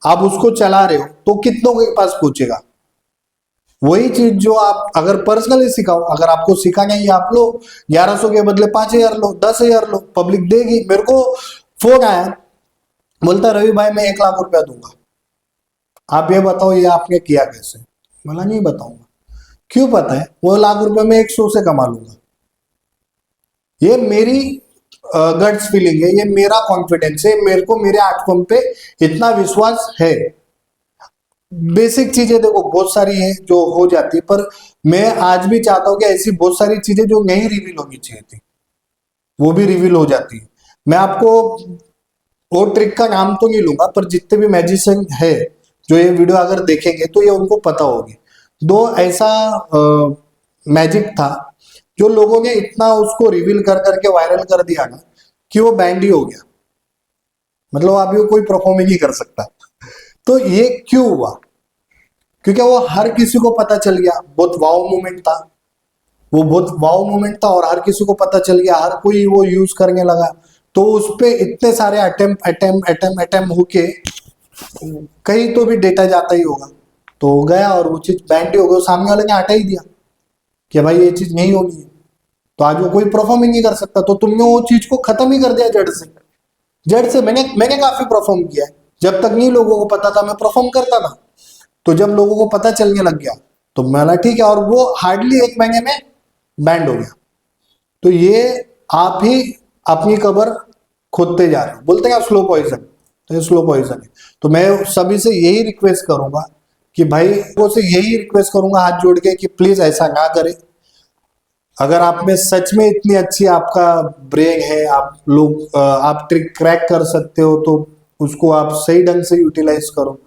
आप उसको चला रहे हो, तो कितनों के पास पहुंचेगा। वही चीज जो आप अगर पर्सनली सिखाओ, अगर आपको सिखाना है आप लो, 1100 के बदले 5000 लो, 10,000 लो, पब्लिक देगी। मेरे को फोन आया, बोलता रवि भाई मैं 1 लाख रुपया दूंगा, आप ये बताओ ये आपने किया कैसे। बोला नहीं बताऊंगा। क्यों पता है, वो लाख रुपए में 100 से कमा लूंगा। ये मेरी गट्स फीलिंग है, ये मेरा कॉन्फिडेंस है, मेरे को मेरे आर्ट फॉर्म पे इतना विश्वास है। बेसिक चीजें देखो बहुत सारी हैं जो हो जाती है, पर मैं आज भी चाहता हूं कि ऐसी बहुत सारी चीजें जो नहीं रिवील होनी चाहिए थी वो भी रिवील हो जाती है। मैं आपको वो ट्रिक का नाम तो नहीं लूंगा, पर जितने भी मैजिशियन है जो ये वीडियो अगर देखेंगे तो ये उनको पता होगी। दो ऐसा मैजिक था जो लोगों ने इतना उसको रिवील कर करके वायरल कर दिया ना कि वो बैंड ही हो गया, मतलब अभी वो कोई परफॉर्म ही नहीं कर सकता। तो ये क्यों हुआ, क्योंकि वो हर किसी को पता चल गया, बहुत वाव मोमेंट था, वो बहुत वाव मोमेंट था, और हर किसी को पता चल गया, हर कोई वो यूज करने लगा। तो उस पे इतने सारे अटेम्प्ट होके कहीं तो भी डेटा जाता ही होगा, तो हो गया, और वो चीज बैंड ही हो गई, सामने वाले ने हटा ही दिया कि भाई ये चीज नहीं होगी है। तो आज वो कोई परफॉर्म ही नहीं कर सकता, तो तुमने वो चीज को खत्म ही कर दिया जड़ से। जड़ से मैंने मैंने काफी परफॉर्म किया है, जब तक नहीं लोगों को पता था मैं परफॉर्म करता था, तो जब लोगों को पता चलने लग गया तो मैंने ठीक है, और वो हार्डली 1 महीने में बैंड हो गया। तो ये आप ही अपनी कबर खोदते जा रहे हो, बोलते हैं स्लो पॉइजन, तो ये स्लो पॉइजन है। तो मैं सभी से यही रिक्वेस्ट करूंगा कि भाई, वो से यही रिक्वेस्ट करूंगा हाथ जोड़ के कि प्लीज ऐसा ना करें। अगर आप में सच में इतनी अच्छी आपका ब्रेन है, आप लोग आप ट्रिक क्रैक कर सकते हो, तो उसको आप सही ढंग से यूटिलाइज करो।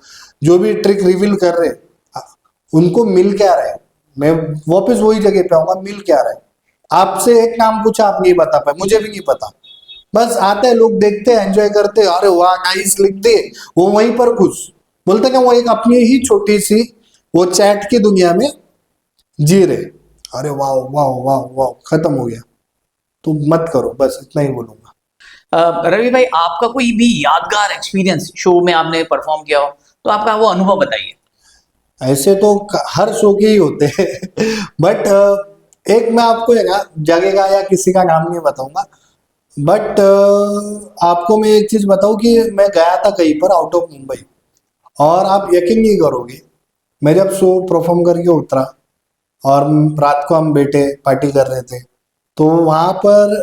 जो भी ट्रिक रिवील कर रहे उनको मिल क्या रहा है, मैं वापस वही जगह पे आऊंगा, मिल क्या रहा है। आपसे एक नाम पूछा, आप नहीं बता पाए, मुझे भी नहीं पता, बस आते हैं लोग, देखते हैं, एंजॉय करते हैं, अरे वाह नाइस लिख दे, वो वहीं पर खुश, बोलते हैं वो एक अपनी ही छोटी सी वो चैट की दुनिया में जी रहे। अरे वाह वाह वाह वाह, खत्म हो गया। तो मत करो, बस इतना ही बोलूंगा। रवि भाई, आपका कोई भी यादगार एक्सपीरियंस शो में आपने परफॉर्म किया हो, तो आपका वो अनुभव बताइए। ऐसे तो हर शो के ही होते हैं बट एक मैं आपको है ना जगह का या किसी का नाम नहीं बताऊंगा, बट आपको मैं एक चीज बताऊं कि मैं गया था कहीं पर आउट ऑफ मुंबई, और आप यकीन नहीं करोगे, मैं जब शो परफॉर्म करके उतरा और रात को हम बैठे पार्टी कर रहे थे, तो वहां पर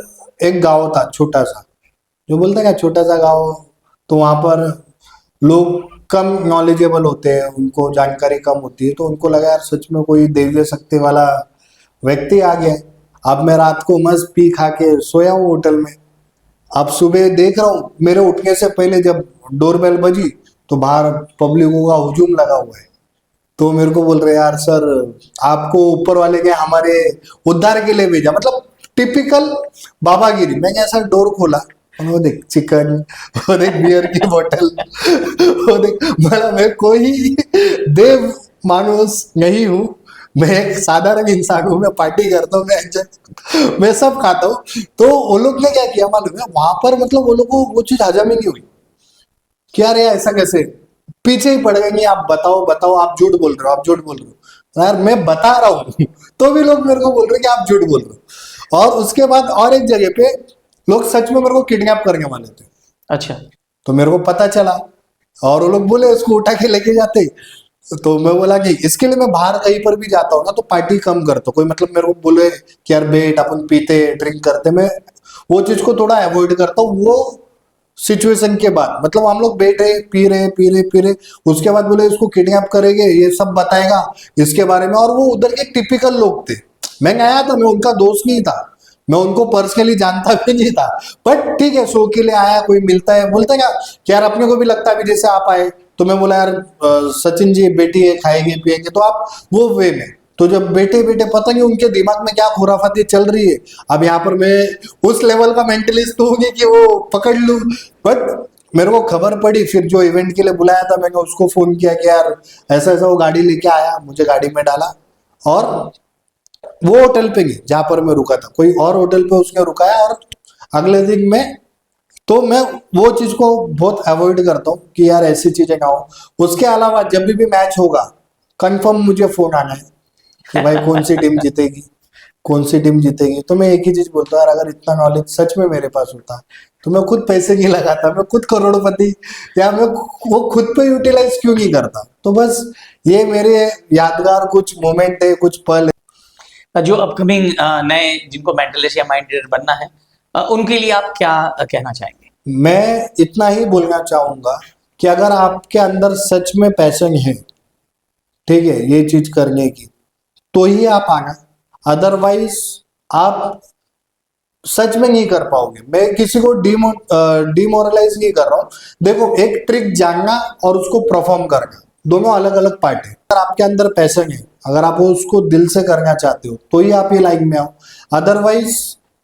एक गांव था छोटा सा, जो बोलते हैं ना छोटा सा गांव, तो वहां पर लोग कम नॉलेजेबल होते हैं, उनको जानकारी कम होती है, तो उनको लगा यार सच में कोई दैवीय शक्ति वाला व्यक्ति आ गया है। अब मैं रात को मस्त पी खा के सोया हूँ होटल में। अब सुबह देख रहा हूँ मेरे उठने से पहले जब डोरबेल बजी तो बाहर पब्लिकों का हुजूम लगा हुआ है। तो मेरे को बोल रहे यार सर आपको ऊपर वाले ने हमारे उद्धार के लिए भेजा, मतलब टिपिकल बाबागिरी। मैंने ऐसा डोर खोला और वो देख चिकन, वो देख बियर की बोतल, वो देख, मतलब मैं कोई देव मानुस नहीं हूँ, मैं एक साधारण इंसान हूँ, मैं पार्टी करता हूँ, मैं सब खाता हूँ। तो वो लोग ने क्या किया मालूम है वहां पर, मतलब वो लोग को वो चीज हजम ही नहीं हुई कि यार ये ऐसा कैसे, पीछे ही पड़ गए कि आप बताओ बताओ, आप झूठ बोल रहे हो, आप झूठ बोल रहे हो। यार मैं बता रहा हूँ तो भी लोग मेरे को बोल रहे हैं कि आप झूठ बोल रहे हो। और उसके बाद और एक जगह पे लोग सच में मेरे को किडनैप करने वाले थे। अच्छा। तो मेरे को पता चला और वो लोग बोले उसको उठा के लेके जाते। तो मैं बोला कि इसके लिए मैं बाहर कहीं पर भी जाता हूँ ना तो पार्टी कम करता हूँ। कोई मतलब मेरे को बोले कि यार बेट अपन पीते ड्रिंक करते, मैं वो चीज को थोड़ा अवॉइड करता हूँ। वो सिचुएशन के बाद मतलब हम लोग बैठे पी रहे, उसके बाद बोले इसको किडनैप करेंगे, ये सब बताएगा इसके बारे में। और वो उधर के टिपिकल लोग थे, मैं गया था, मैं उनका दोस्त नहीं था, मैं उनको पर्सनली जानता भी नहीं था, बट ठीक है शो के लिए आया, कोई मिलता है बोलता क्या कि यार अपने को भी लगता है अभी जैसे आप आए। तो मैं बोला यार सचिन जी बेटी है, खाएंगे पिएंगे, तो आप वो वे में। तो जब बेटे बेटे पता नहीं उनके दिमाग में क्या खुराफाती चल रही है। अब यहाँ पर मैं उस लेवल का मेंटलिस्ट हूँ कि वो पकड़ लूं, बट मेरे को खबर पड़ी फिर जो इवेंट के लिए बुलाया था मैंने उसको फोन किया कि यार ऐसा ऐसा वो गाड़ी लेके आया, मुझे गाड़ी में डाला और वो होटल पे नहीं जहां पर मैं रुका था, कोई और होटल पे उसने रुकाया। और अगले दिन में तो मैं वो चीज को बहुत अवॉइड करता हूँ कि यार ऐसी चीजें ना हो। उसके अलावा जब भी मैच होगा कंफर्म मुझे फोन आना है कि भाई कौन सी टीम जीतेगी, कौन सी टीम जीतेगी। तो मैं एक ही चीज बोलता हूँ यार अगर इतना नॉलेज सच में मेरे पास होता तो मैं खुद पैसे नहीं लगाता, मैं खुद करोड़पति, या मैं वो खुद पे यूटिलाइज क्यों नहीं करता। तो बस ये मेरे यादगार कुछ मोमेंट है, कुछ पल है। जो अपकमिंग नए जिनको मेंटलिस्ट या माइंड रीडर बनना है, उनके लिए आप क्या कहना चाहेंगे? मैं इतना ही बोलना चाहूंगा कि अगर आपके अंदर सच में पैशन है, ठीक है, ये चीज करने की, तो ही आप आना, अदरवाइज आप सच में नहीं कर पाओगे। मैं किसी को डिमोरलाइज नहीं कर रहा हूँ। देखो एक ट्रिक जानना और उसको परफॉर्म करना दोनों अलग अलग पार्ट है। अगर आपके अंदर पैशन है, अगर आप उसको दिल से करना चाहते हो तो ही आप ये लाइन में आओ, अदरवाइज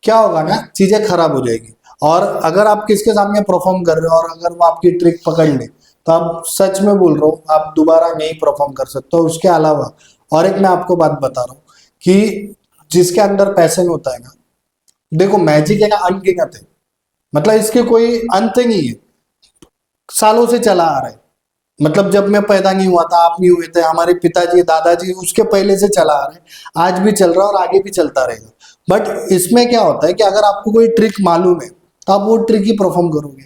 क्या होगा ना चीजें खराब हो जाएगी। और अगर आप किसके सामने परफॉर्म कर रहे हो और अगर वो आपकी ट्रिक पकड़ ले तो आप सच में बोल रहा हूँ आप दोबारा नहीं परफॉर्म कर सकते हो। उसके अलावा और एक मैं आपको बात बता रहा हूँ कि जिसके अंदर पैशन होता है ना, देखो मैजिक है ना अनगिनत है, मतलब इसके कोई अंत नहीं है, सालों से चला आ रहा है। मतलब जब मैं पैदा नहीं हुआ था, आप नहीं हुए थे, हमारे पिताजी दादाजी उसके पहले से चला आ रहा है, आज भी चल रहा है और आगे भी चलता रहेगा। बट इसमें क्या होता है कि अगर आपको कोई ट्रिक मालूम है तो आप वो ट्रिक ही परफॉर्म करोगे,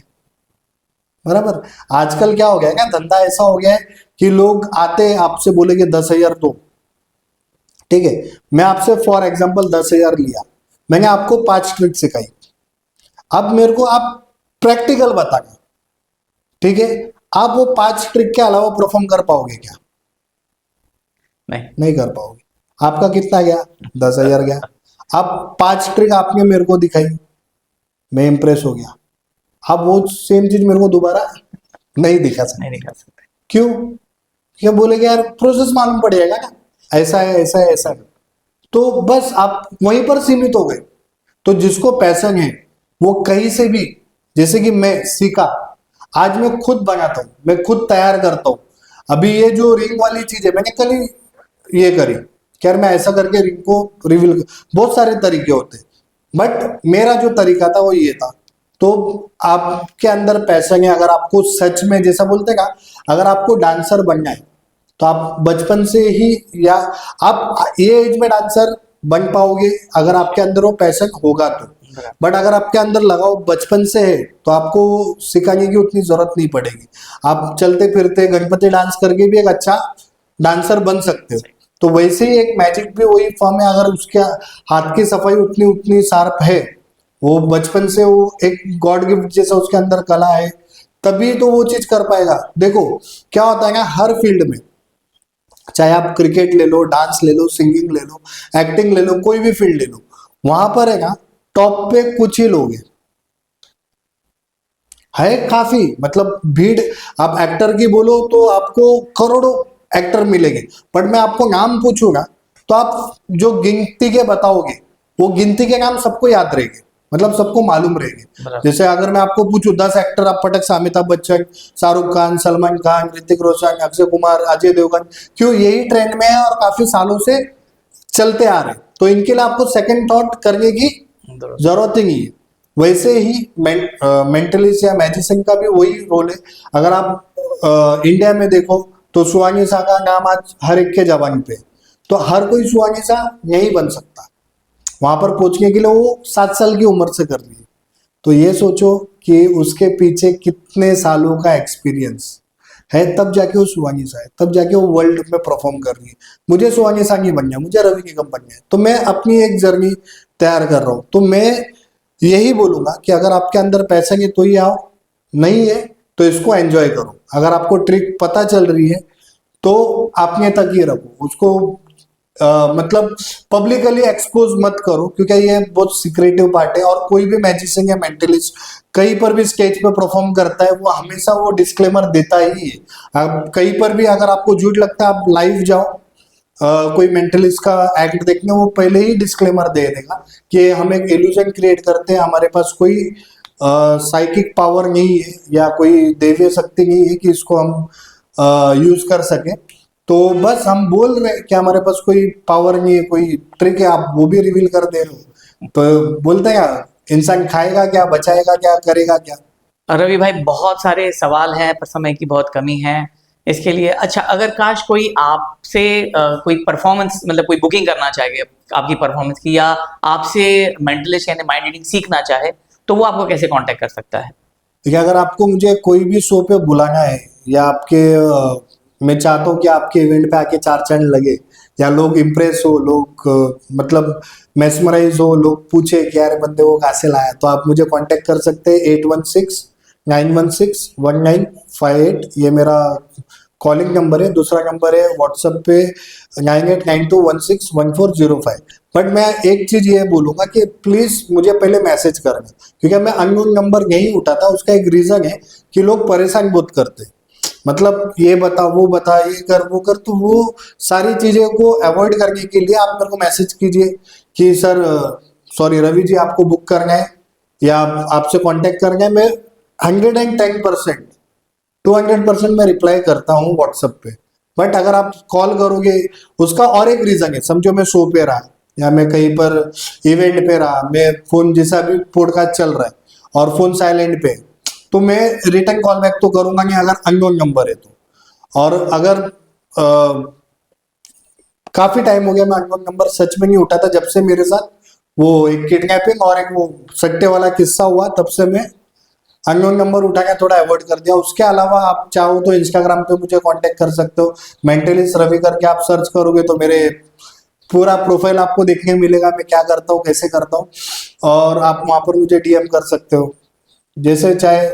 बराबर। आजकल क्या हो गया है ना, धंधा ऐसा हो गया है कि लोग आते हैं आपसे बोलेंगे 10,000 दो, ठीक है, मैं आपसे फॉर एग्जाम्पल 10,000 लिया, मैंने आपको 5 ट्रिक सिखाई, अब मेरे को आप प्रैक्टिकल बताना, ठीक है, आप वो 5 ट्रिक के अलावा परफॉर्म कर पाओगे क्या? नहीं कर पाओगे। आपका कितना गया? 10,000 गया। अब 5 ट्रिक आपने मेरे को दिखाई, मैं इंप्रेस हो गया, अब वो सेम चीज मेरे को दोबारा नहीं दिखा सकते। नहीं दिखा सकते। क्यों? क्या बोलेगे यार प्रोसेस मालूम पड़ जाएगा ना, ऐसा है ऐसा है ऐसा है, तो बस आप वहीं पर सीमित हो गए। तो जिसको पैशन है वो कहीं से भी, जैसे कि मैं सीखा, आज मैं खुद बनाता हूँ, मैं खुद तैयार करता हूँ। अभी ये जो रिंग वाली चीज है मैंने कल ही ये करी, क्या मैं ऐसा करके रिंग को रिवील, बहुत सारे तरीके होते बट मेरा जो तरीका था वो ये था। तो आपके अंदर पैशन है, अगर आपको सच में जैसा बोलते हैं ना, अगर आपको डांसर बनना है तो आप बचपन से ही, या आप ये एज में डांसर बन पाओगे अगर आपके अंदर वो पैशन होगा तो। बट अगर आपके अंदर लगाओ बचपन से है तो आपको सिखाने की उतनी जरूरत नहीं पड़ेगी, आप चलते फिरते गणपति डांस करके भी एक अच्छा डांसर बन सकते हो। तो वैसे ही एक मैजिक भी वही फॉर्म है, अगर उसके हाथ की सफाई उतनी उतनी शार्प है, वो बचपन से वो एक गॉड गिफ्ट जैसा उसके अंदर कला है, तभी तो वो चीज कर पाएगा। देखो क्या होता है ना, हर फील्ड में, चाहे आप क्रिकेट ले लो, डांस ले लो, सिंगिंग ले लो, एक्टिंग ले लो, कोई भी फील्ड ले लो, वहां पर है ना टॉप पे कुछ ही लोग है काफी, मतलब भीड़। आप एक्टर की बोलो तो आपको करोड़ों एक्टर मिलेंगे, बट मैं आपको नाम पूछूं ना तो आप जो गिनती के बताओगे वो गिनती के नाम सबको याद रहेंगे, मतलब सबको मालूम रहेंगे। बराबर। जैसे अगर मैं आपको पूछूं 10 एक्टर, आप पटक से अमिताभ बच्चन, शाहरुख खान, सलमान खान, ऋतिक रोशन, अक्षय कुमार, अजय देवगन, क्यों यही ट्रेंड में है और काफी सालों से चलते आ रहे हैं, तो इनके लिए आपको सेकंड थॉट करने की जरूर। जरूरत ही नहीं है। वैसे ही मेंटलिस्ट या मैजिशियन का भी वही रोल है। अगर आप इंडिया में देखो तो सुहानी शाह का नाम आज हर एक के जबान पे है। तो हर कोई सुहानी शाह नहीं बन सकता, वहां पर पहुंचने के लिए वो 7 साल की उम्र से कर रही है। तो ये सोचो कि उसके पीछे कितने सालों का एक्सपीरियंस है, तब जाके वो सुहानी शाह है, तब जाके वो वर्ल्ड में परफॉर्म कर रही है। मुझे सुहानी शाह नहीं बनना, मुझे रवि निगम बनना है, तो मैं अपनी एक जर्नी तैयार कर रहा हूँ। तो मैं यही बोलूंगा कि अगर आपके अंदर पैसा है तो ही आओ, नहीं है तो इसको एंजॉय करो। अगर आपको ट्रिक पता चल रही है तो अपने तक ही रखो उसको, मतलब पब्लिकली एक्सपोज मत करो, क्योंकि ये बहुत सिक्रेटिव पार्ट है। और कोई भी मैजिशियन या मेंटलिस्ट कहीं पर भी स्टेज पे परफॉर्म करता है वो हमेशा वो डिस्क्लेमर देता ही है। अब कहीं पर भी अगर आपको झूठ लगता है, आप लाइव जाओ, कोई मेंटलिस्ट का एक्ट देखने, वो पहले ही डिस्क्लेमर दे देगा कि हम एक इल्यूजन क्रिएट करते हैं, हमारे पास कोई साइकिक पावर नहीं है या कोई दैवीय शक्ति नहीं है कि इसको हम यूज कर सके। तो बस हम बोल रहे हैं कि हमारे पास कोई पावर नहीं है, कोई ट्रिक है, आप वो भी रिवील कर दे रहे हो। तो बोलते हैं इंसान खाएगा क्या, बचाएगा क्या, करेगा क्या। रवि भाई बहुत सारे सवाल हैं पर समय की बहुत कमी है इसके लिए। अच्छा, अगर काश कोई आपसे कोई परफॉर्मेंस मतलब कोई बुकिंग करना चाहे आपकी परफॉर्मेंस की, या आपसे मेंटलिस्ट यानी माइंड रीडिंग सीखना चाहे, तो वो आपको कैसे कांटेक्ट कर सकता है? देखिए अगर आपको मुझे कोई भी शो पे बुलाना है, या आपके मैं चाहता हूँ कि आपके इवेंट पे आके चार चांद लगे, या लोग इम्प्रेस हो, लोग मतलब मेस्मराइज हो, लोग पूछे कि यार बंदे वो कहाँ से लाया, तो आप मुझे कांटेक्ट कर सकते हैं 8169161958। ये मेरा कॉलिंग नंबर है। दूसरा नंबर है व्हाट्सएप पे 9892161405। बट मैं एक चीज ये बोलूंगा कि प्लीज मुझे पहले मैसेज करना, क्योंकि मैं अननोन नंबर नहीं उठाता। उसका एक रीजन है कि लोग परेशान बहुत करते हैं, मतलब ये बता, वो बता, ये कर, वो कर। तो वो सारी चीजें को अवॉइड करने के लिए आप मेरे को मैसेज कीजिए कि सर सॉरी रवि जी, आपको बुक करना है या आपसे कांटेक्ट करना है। मैं 110% 200% मैं रिप्लाई करता हूँ व्हाट्सएप पे। बट अगर आप कॉल करोगे, उसका और एक रीजन है, समझो मैं शो पे रहा या मैं कहीं पर इवेंट पे रहा, मैं फोन जैसा भी पॉडकास्ट चल रहा है और फोन साइलेंट पे, तो मैं रिटर्न कॉल बैक तो करूंगा नहीं अगर अननोन नंबर है तो। और अगर काफी टाइम हो गया मैं अननोन नंबर सच में नहीं उठाता, जब से मेरे साथ वो एक किडनैपिंग और एक वो सट्टे वाला किस्सा हुआ, तब से मैं अननोन नंबर उठाना थोड़ा अवॉइड कर दिया। उसके अलावा आप चाहो तो इंस्टाग्राम पे मुझे कांटेक्ट कर सकते हो, मेंटलिस्ट रवि करके आप सर्च करोगे तो मेरे पूरा प्रोफाइल आपको देखने मिलेगा, मैं क्या करता हूँ, कैसे करता हूँ। और आप वहां पर मुझे डीएम कर सकते हो, जैसे चाहे।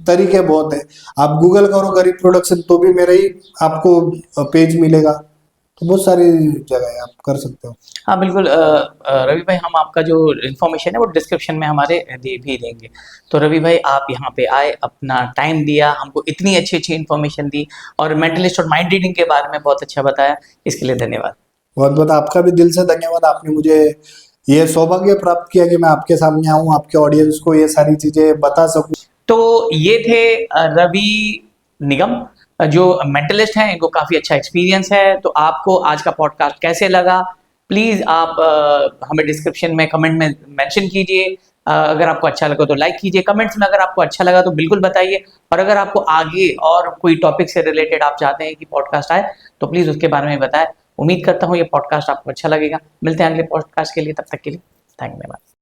तरीके बहुत है, आप गूगल करो गरीब प्रोडक्शन तो भी मेरा ही आपको पेज मिलेगा। तो बहुत सारी जगह है, आप कर सकते हो। हाँ बिल्कुल। रवि भाई, हम आपका जो इन्फॉर्मेशन है वो डिस्क्रिप्शन में हमारे दे भी देंगे। तो रवि भाई, आप यहाँ पे आए, अपना टाइम दिया, हमको इतनी अच्छी अच्छी इन्फॉर्मेशन दी और मेंटलिस्ट और माइंड रीडिंग के बारे में बहुत अच्छा बताया, इसके लिए धन्यवाद। बहुत बहुत आपका भी दिल से धन्यवाद। आपने मुझे ये सौभाग्य प्राप्त किया कि मैं आपके सामने आऊं, आपके ऑडियंस को ये सारी चीजें बता सकूं। तो ये थे रवि निगम, जो मेंटलिस्ट हैं, इनको काफ़ी अच्छा एक्सपीरियंस है। तो आपको आज का पॉडकास्ट कैसे लगा, प्लीज़ आप हमें डिस्क्रिप्शन में कमेंट में मेंशन कीजिए। अगर आपको अच्छा लगा तो लाइक कीजिए, कमेंट्स में अगर आपको अच्छा लगा तो बिल्कुल बताइए। और अगर आपको आगे और कोई टॉपिक से रिलेटेड आप चाहते हैं कि पॉडकास्ट आए, तो प्लीज़ उसके बारे में बताएं। उम्मीद करता हूँ ये पॉडकास्ट आपको अच्छा लगेगा। मिलते हैं अगले पॉडकास्ट के लिए, तब तक के लिए धन्यवाद।